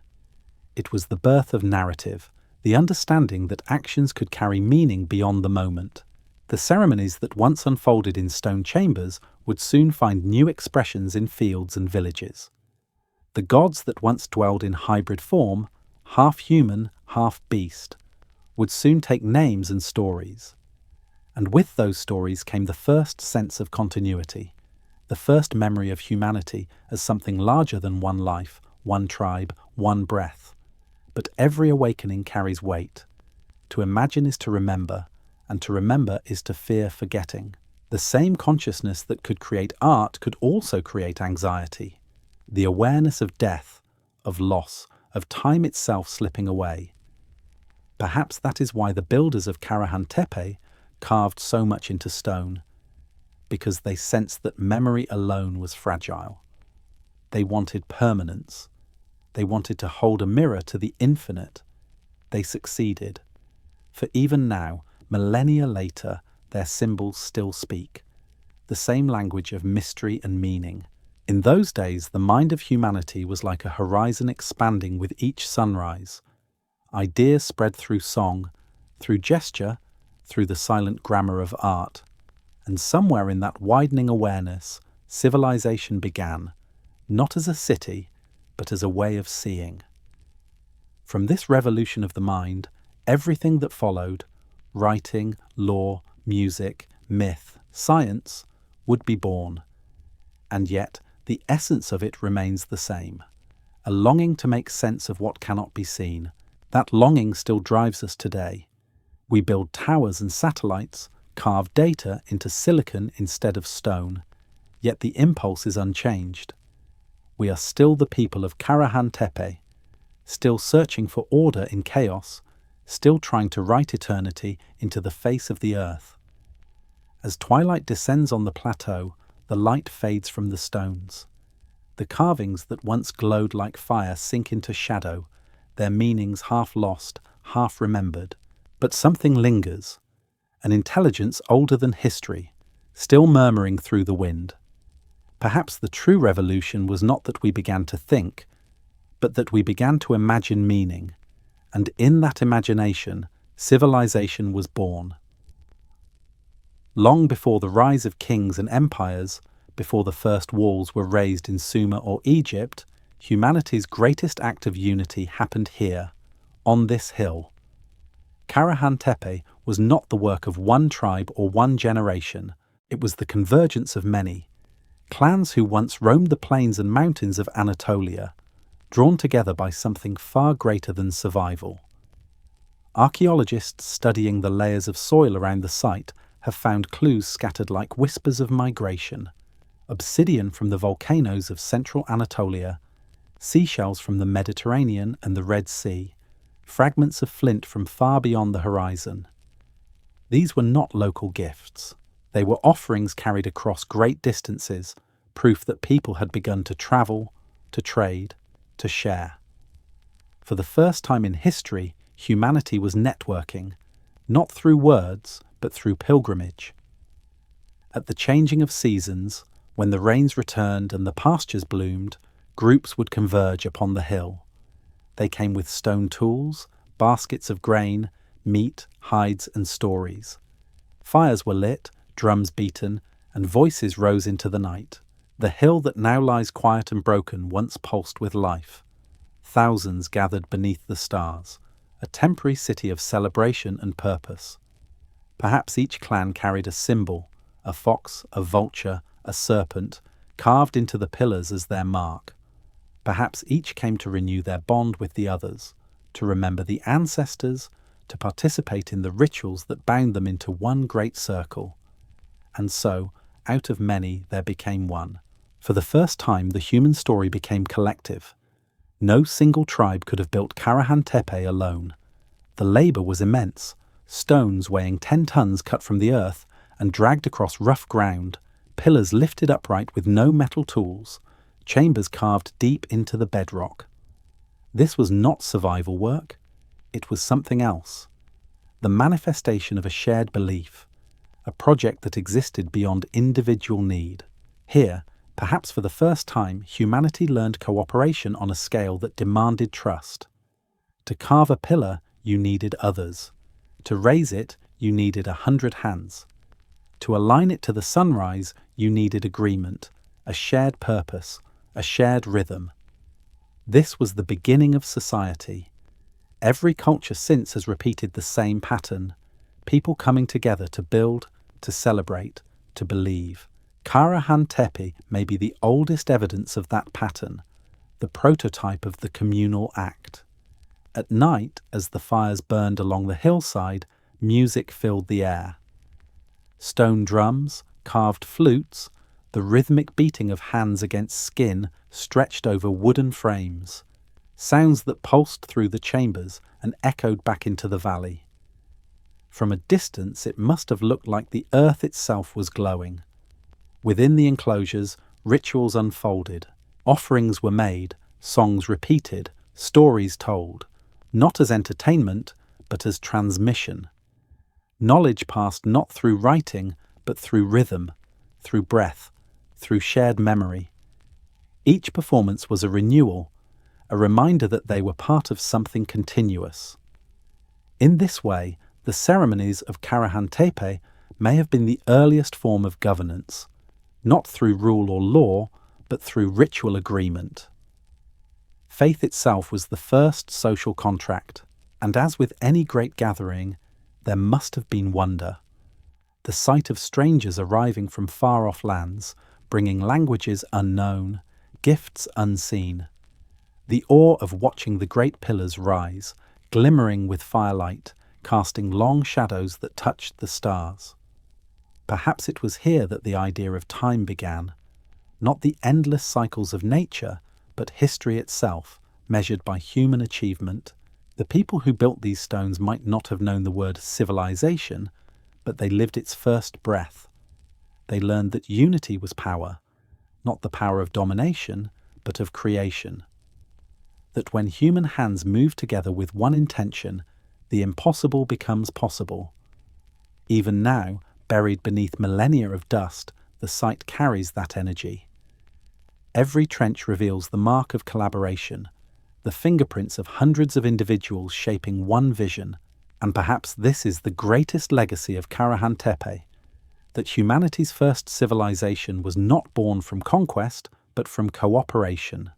It was the birth of narrative, the understanding that actions could carry meaning beyond the moment. The ceremonies that once unfolded in stone chambers would soon find new expressions in fields and villages. The gods that once dwelled in hybrid form, half human, half beast, would soon take names and stories. And with those stories came the first sense of continuity, the first memory of humanity as something larger than one life, one tribe, one breath. But every awakening carries weight. To imagine is to remember, and to remember is to fear forgetting. The same consciousness that could create art could also create anxiety. The awareness of death, of loss, of time itself slipping away. Perhaps that is why the builders of Karahan Tepe carved so much into stone, because they sensed that memory alone was fragile. They wanted permanence. They wanted to hold a mirror to the infinite. They succeeded. For even now, millennia later, their symbols still speak, the same language of mystery and meaning. In those days, the mind of humanity was like a horizon expanding with each sunrise. Ideas spread through song, through gesture, through the silent grammar of art. And somewhere in that widening awareness, civilization began, not as a city, but as a way of seeing. From this revolution of the mind, everything that followed, writing, law, music, myth, science, would be born. And yet, the essence of it remains the same, a longing to make sense of what cannot be seen. That longing still drives us today. We build towers and satellites, carve data into silicon instead of stone, yet the impulse is unchanged. We are still the people of Karahan Tepe, still searching for order in chaos, still trying to write eternity into the face of the earth. As twilight descends on the plateau, the light fades from the stones. The carvings that once glowed like fire sink into shadow, their meanings half lost, half remembered. But something lingers, an intelligence older than history, still murmuring through the wind. Perhaps the true revolution was not that we began to think, but that we began to imagine meaning, and in that imagination, civilization was born. Long before the rise of kings and empires, before the first walls were raised in Sumer or Egypt, humanity's greatest act of unity happened here, on this hill. Karahan Tepe was not the work of one tribe or one generation, it was the convergence of many. Clans who once roamed the plains and mountains of Anatolia, drawn together by something far greater than survival. Archaeologists studying the layers of soil around the site have found clues scattered like whispers of migration. Obsidian from the volcanoes of central Anatolia, seashells from the Mediterranean and the Red Sea, fragments of flint from far beyond the horizon. These were not local gifts. They were offerings carried across great distances, proof that people had begun to travel, to trade, to share. For the first time in history, humanity was networking, not through words, but through pilgrimage. At the changing of seasons, when the rains returned and the pastures bloomed, groups would converge upon the hill. They came with stone tools, baskets of grain, meat, hides, and stories. Fires were lit, drums beaten, and voices rose into the night. The hill that now lies quiet and broken once pulsed with life. Thousands gathered beneath the stars, a temporary city of celebration and purpose. Perhaps each clan carried a symbol, a fox, a vulture, a serpent, carved into the pillars as their mark. Perhaps each came to renew their bond with the others, to remember the ancestors, to participate in the rituals that bound them into one great circle. And so, out of many, there became one. For the first time, the human story became collective. No single tribe could have built Karahan Tepe alone. The labour was immense, stones weighing 10 tons cut from the earth and dragged across rough ground, pillars lifted upright with no metal tools, chambers carved deep into the bedrock. This was not survival work, it was something else. The manifestation of a shared belief, a project that existed beyond individual need. Here, perhaps for the first time, humanity learned cooperation on a scale that demanded trust. To carve a pillar, you needed others. To raise it, you needed 100 hands. To align it to the sunrise, you needed agreement, a shared purpose, a shared rhythm. This was the beginning of society. Every culture since has repeated the same pattern, people coming together to build, to celebrate, to believe. Karahan Tepe may be the oldest evidence of that pattern, the prototype of the communal act. At night, as the fires burned along the hillside, music filled the air. Stone drums, carved flutes, the rhythmic beating of hands against skin stretched over wooden frames, sounds that pulsed through the chambers and echoed back into the valley. From a distance, it must have looked like the earth itself was glowing. Within the enclosures, rituals unfolded, offerings were made, songs repeated, stories told, not as entertainment, but as transmission. Knowledge passed not through writing, but through rhythm, through breath, through shared memory. Each performance was a renewal, a reminder that they were part of something continuous. In this way, the ceremonies of Karahan Tepe may have been the earliest form of governance, not through rule or law, but through ritual agreement. Faith itself was the first social contract, and as with any great gathering, there must have been wonder. The sight of strangers arriving from far-off lands, bringing languages unknown, gifts unseen. The awe of watching the great pillars rise, glimmering with firelight, casting long shadows that touched the stars. Perhaps it was here that the idea of time began, not the endless cycles of nature, but history itself, measured by human achievement. The people who built these stones might not have known the word civilization, but they lived its first breath. They learned that unity was power, not the power of domination, but of creation. That when human hands move together with one intention, the impossible becomes possible. Even now, buried beneath millennia of dust, the site carries that energy. Every trench reveals the mark of collaboration, the fingerprints of hundreds of individuals shaping one vision, and perhaps this is the greatest legacy of Karahan Tepe, that humanity's first civilization was not born from conquest, but from cooperation.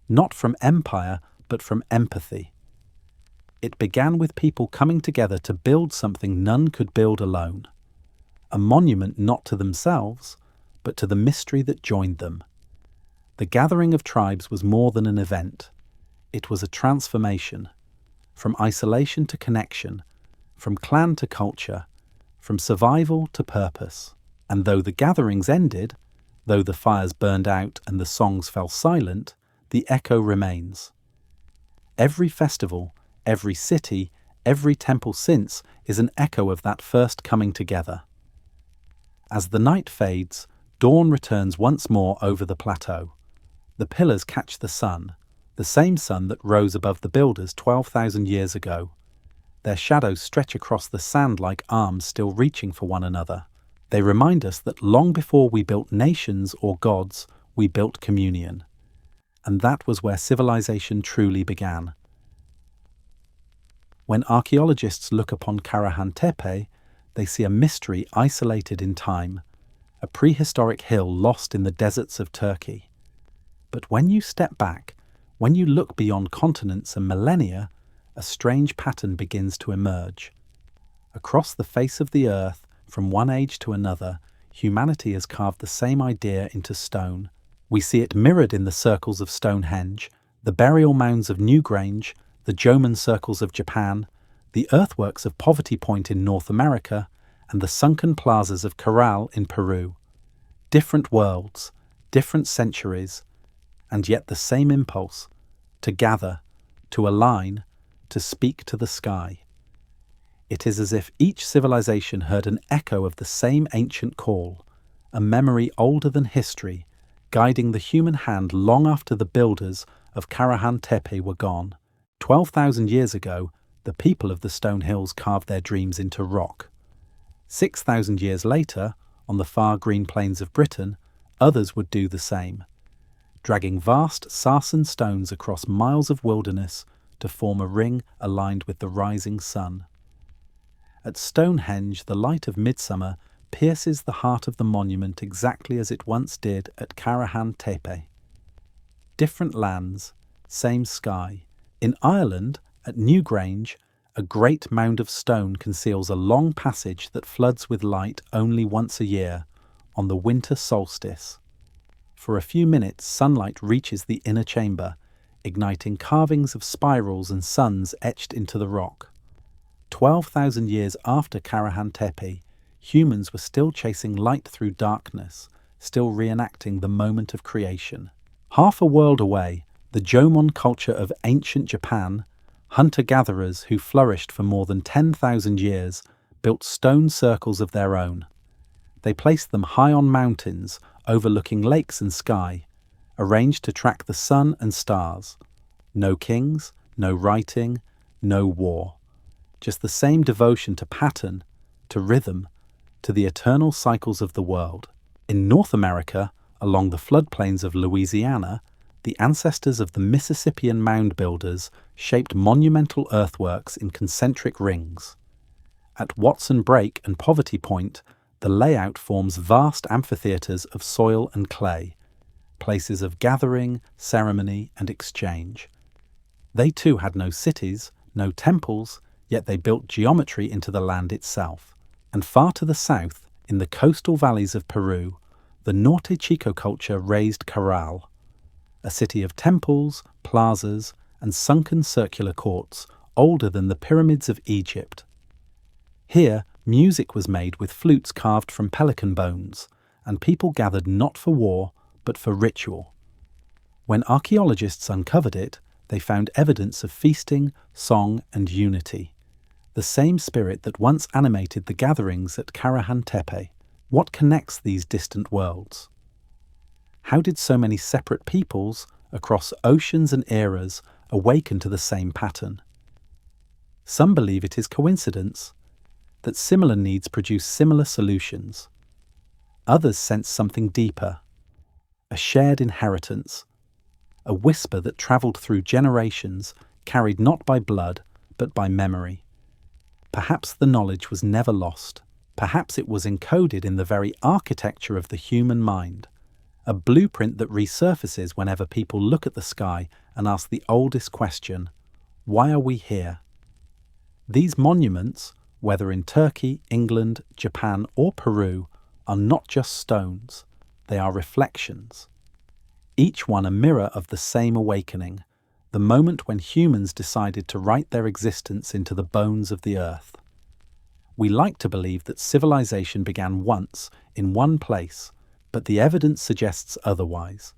Not from empire, but from empathy. It began with people coming together to build something none could build alone. A monument not to themselves, but to the mystery that joined them. The gathering of tribes was more than an event. It was a transformation. From isolation to connection, from clan to culture, from survival to purpose. And though the gatherings ended, though the fires burned out and the songs fell silent, the echo remains. Every festival, every city, every temple since is an echo of that first coming together. As the night fades, dawn returns once more over the plateau. The pillars catch the same sun that rose above the builders 12,000 years ago. Their shadows stretch across the sand like arms still reaching for one another. They remind us that long before we built nations or gods, we built communion. And that was where civilization truly began. When archaeologists look upon Karahan Tepe, they see a mystery isolated in time, a prehistoric hill lost in the deserts of Turkey. But when you step back, when you look beyond continents and millennia, a strange pattern begins to emerge. Across the face of the earth, from one age to another, humanity has carved the same idea into stone. We see it mirrored in the circles of Stonehenge, the burial mounds of Newgrange, the Joman circles of Japan, the earthworks of Poverty Point in North America, and the sunken plazas of Corral in Peru. Different worlds, different centuries, and yet the same impulse, to gather, to align, to speak to the sky. It is as if each civilization heard an echo of the same ancient call, a memory older than history, guiding the human hand long after the builders of Karahan Tepe were gone. 12,000 years ago, the people of the stone hills carved their dreams into rock. 6,000 years later, on the far green plains of Britain, others would do the same, dragging vast sarsen stones across miles of wilderness to form a ring aligned with the rising sun. At Stonehenge, the light of midsummer pierces the heart of the monument exactly as it once did at Karahan Tepe. Different lands, same sky. In Ireland, at Newgrange, a great mound of stone conceals a long passage that floods with light only once a year, on the winter solstice. For a few minutes, sunlight reaches the inner chamber, igniting carvings of spirals and suns etched into the rock. 12,000 years after Karahan Tepe, humans were still chasing light through darkness, still reenacting the moment of creation. Half a world away, the Jomon culture of ancient Japan, hunter-gatherers who flourished for more than 10,000 years, built stone circles of their own. They placed them high on mountains, overlooking lakes and sky, arranged to track the sun and stars. No kings, no writing, no war. Just the same devotion to pattern, to rhythm, to the eternal cycles of the world. In North America, along the floodplains of Louisiana, the ancestors of the Mississippian mound builders shaped monumental earthworks in concentric rings. At Watson Break and Poverty Point, the layout forms vast amphitheatres of soil and clay, places of gathering, ceremony, and exchange. They too had no cities, no temples, yet they built geometry into the land itself. And far to the south, in the coastal valleys of Peru, the Norte Chico culture raised Corral, a city of temples, plazas, and sunken circular courts older than the pyramids of Egypt. Here, music was made with flutes carved from pelican bones, and people gathered not for war, but for ritual. When archaeologists uncovered it, they found evidence of feasting, song, and unity, the same spirit that once animated the gatherings at Karahan Tepe. What connects these distant worlds? How did so many separate peoples, across oceans and eras, awaken to the same pattern? Some believe it is coincidence, that similar needs produce similar solutions. Others sense something deeper, a shared inheritance, a whisper that travelled through generations, carried not by blood, but by memory. Perhaps the knowledge was never lost. Perhaps it was encoded in the very architecture of the human mind, a blueprint that resurfaces whenever people look at the sky and ask the oldest question, why are we here? These monuments, whether in Turkey, England, Japan, or Peru, are not just stones, they are reflections. Each one a mirror of the same awakening, the moment when humans decided to write their existence into the bones of the earth. We like to believe that civilization began once, in one place, but the evidence suggests otherwise.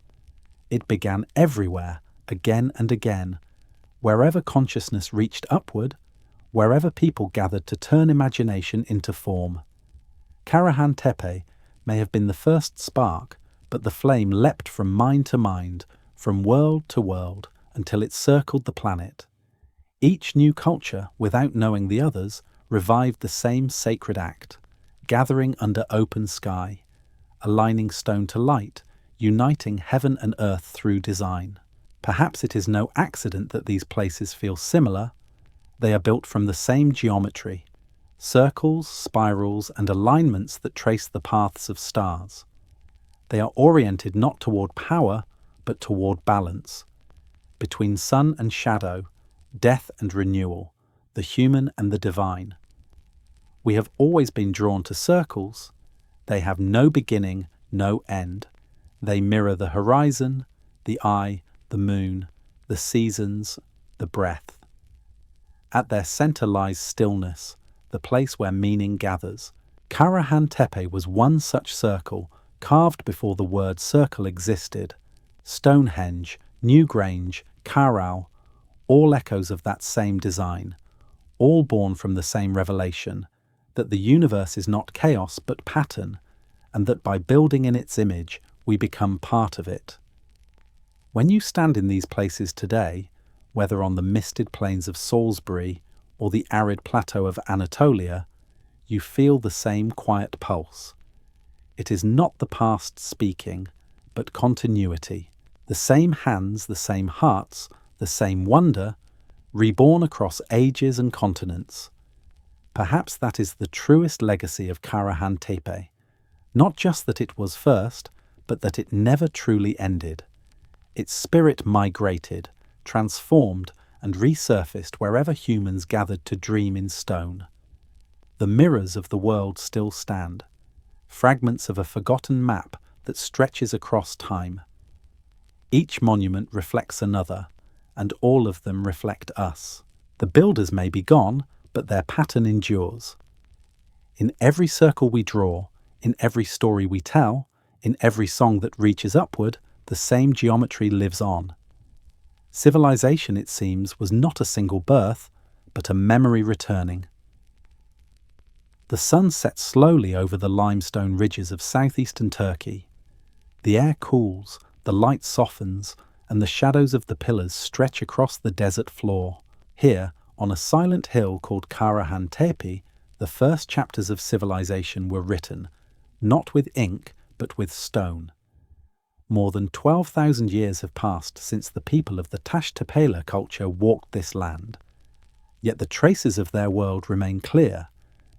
It began everywhere, again and again, wherever consciousness reached upward, wherever people gathered to turn imagination into form. Karahan Tepe may have been the first spark, but the flame leapt from mind to mind, from world to world, until it circled the planet. Each new culture, without knowing the others, revived the same sacred act, gathering under open sky, aligning stone to light, uniting heaven and earth through design. Perhaps it is no accident that these places feel similar. They are built from the same geometry, circles, spirals, and alignments that trace the paths of stars. They are oriented not toward power, but toward balance, between sun and shadow, death and renewal, the human and the divine. We have always been drawn to circles. They have no beginning, no end. They mirror the horizon, the eye, the moon, the seasons, the breath. At their center lies stillness, the place where meaning gathers. Karahan Tepe was one such circle, carved before the word circle existed. Stonehenge, Newgrange, Caral, all echoes of that same design, all born from the same revelation, that the universe is not chaos but pattern, and that by building in its image, we become part of it. When you stand in these places today, whether on the misted plains of Salisbury or the arid plateau of Anatolia, you feel the same quiet pulse. It is not the past speaking, but continuity. The same hands, the same hearts, the same wonder, reborn across ages and continents. Perhaps that is the truest legacy of Karahan Tepe. Not just that it was first, but that it never truly ended. Its spirit migrated, transformed, and resurfaced wherever humans gathered to dream in stone. The mirrors of the world still stand, fragments of a forgotten map that stretches across time. Each monument reflects another, and all of them reflect us. The builders may be gone, but their pattern endures. In every circle we draw, in every story we tell, in every song that reaches upward, the same geometry lives on. Civilization, it seems, was not a single birth, but a memory returning. The sun sets slowly over the limestone ridges of southeastern Turkey. The air cools, the light softens, and the shadows of the pillars stretch across the desert floor. Here, on a silent hill called Karahan Tepe, the first chapters of civilization were written, not with ink, but with stone. More than 12,000 years have passed since the people of the Taş Tepeler culture walked this land. Yet the traces of their world remain clear.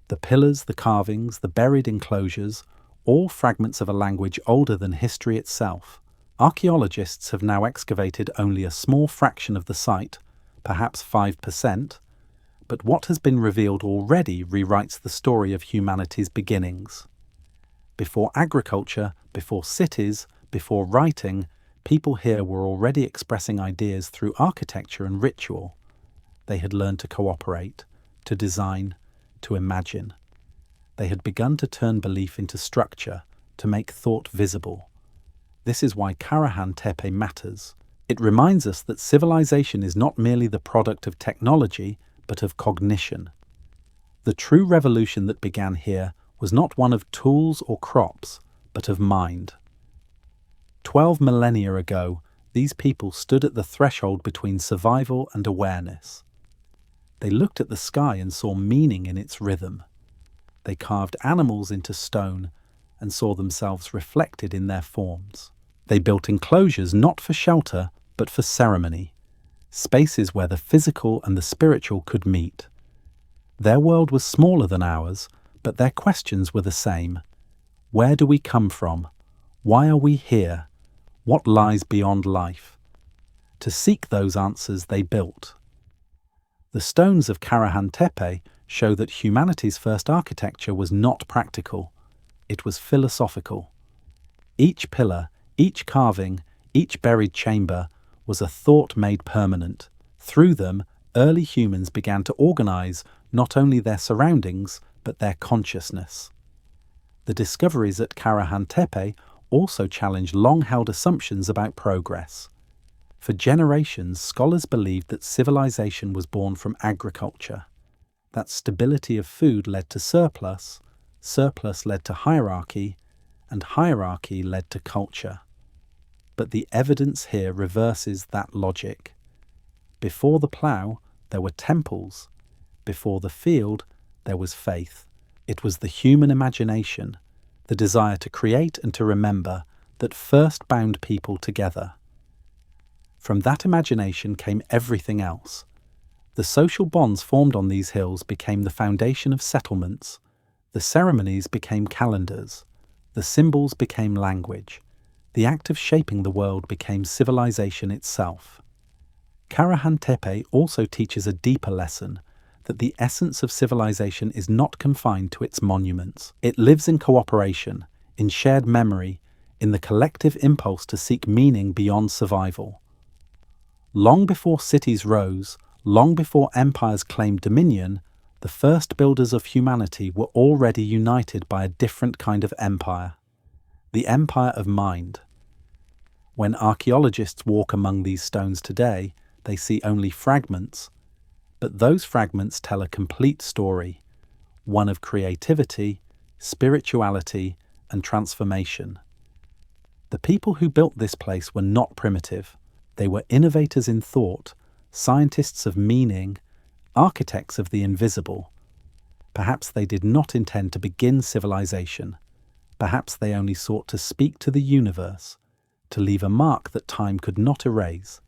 The pillars, the carvings, the buried enclosures, all fragments of a language older than history itself. Archaeologists have now excavated only a small fraction of the site, perhaps 5%, but what has been revealed already rewrites the story of humanity's beginnings. Before agriculture, before cities, before writing, People here were already expressing ideas through architecture and ritual. They had learned to cooperate, to design, to imagine. They had begun to turn belief into structure, to make thought visible. This is why Karahan Tepe matters. It reminds us that civilization is not merely the product of technology, but of cognition. The true revolution that began here was not one of tools or crops, but of mind. 12 millennia ago, these people stood at the threshold between survival and awareness. They looked at the sky and saw meaning in its rhythm. They carved animals into stone and saw themselves reflected in their forms. They built enclosures not for shelter, but for ceremony, spaces where the physical and the spiritual could meet. Their world was smaller than ours, but their questions were the same. Where do we come from? Why are we here? What lies beyond life? To seek those answers, they built. The stones of Karahan Tepe show that humanity's first architecture was not practical. It was philosophical. Each pillar, each carving, each buried chamber was a thought made permanent. Through them, early humans began to organize not only their surroundings, but their consciousness. The discoveries at Karahan Tepe also challenged long-held assumptions about progress. For generations, scholars believed that civilization was born from agriculture, that stability of food led to surplus, surplus led to hierarchy, and hierarchy led to culture. But the evidence here reverses that logic. Before the plough, there were temples. Before the field, there was faith. It was the human imagination, the desire to create and to remember, that first bound people together. From that imagination came everything else. The social bonds formed on these hills became the foundation of settlements. The ceremonies became calendars. The symbols became language. The act of shaping the world became civilization itself. Karahan Tepe also teaches a deeper lesson, that the essence of civilization is not confined to its monuments. It lives in cooperation, in shared memory, in the collective impulse to seek meaning beyond survival. Long before cities rose, long before empires claimed dominion, the first builders of humanity were already united by a different kind of empire, the empire of mind. When archaeologists walk among these stones today, they see only fragments, but those fragments tell a complete story, one of creativity, spirituality, and transformation. The people who built this place were not primitive. They were innovators in thought, scientists of meaning, architects of the invisible. Perhaps they did not intend to begin civilization. Perhaps they only sought to speak to the universe, to leave a mark that time could not erase.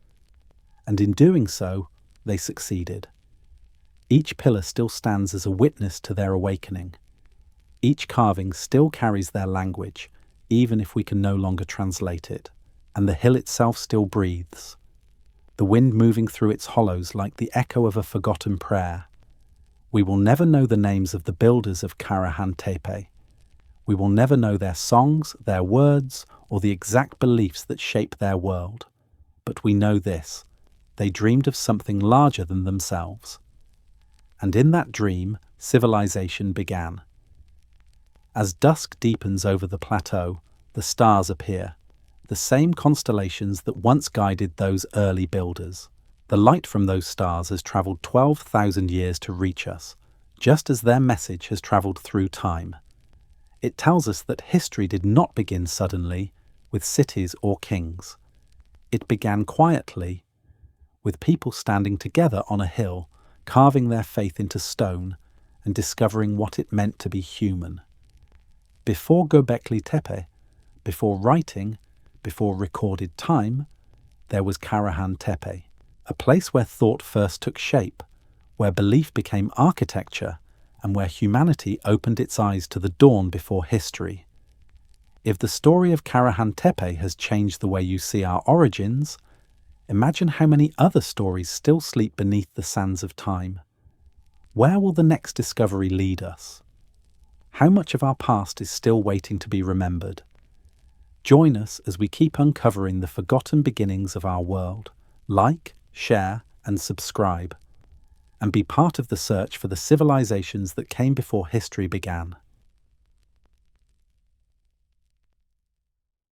And in doing so, they succeeded. Each pillar still stands as a witness to their awakening. Each carving still carries their language, even if we can no longer translate it. And the hill itself still breathes, the wind moving through its hollows like the echo of a forgotten prayer. We will never know the names of the builders of Karahan Tepe. We will never know their songs, their words, or the exact beliefs that shape their world. But we know this: they dreamed of something larger than themselves. And in that dream, civilization began. As dusk deepens over the plateau, the stars appear. The same constellations that once guided those early builders. The light from those stars has travelled 12,000 years to reach us, just as their message has travelled through time. It tells us that history did not begin suddenly, with cities or kings. It began quietly, with people standing together on a hill, carving their faith into stone and discovering what it meant to be human. Before Göbekli Tepe, before writing, before recorded time, there was Karahan Tepe, a place where thought first took shape, where belief became architecture, and where humanity opened its eyes to the dawn before history. If the story of Karahan Tepe has changed the way you see our origins, imagine how many other stories still sleep beneath the sands of time. Where will the next discovery lead us? How much of our past is still waiting to be remembered? Join us as we keep uncovering the forgotten beginnings of our world. Like, share, and subscribe, and be part of the search for the civilizations that came before history began.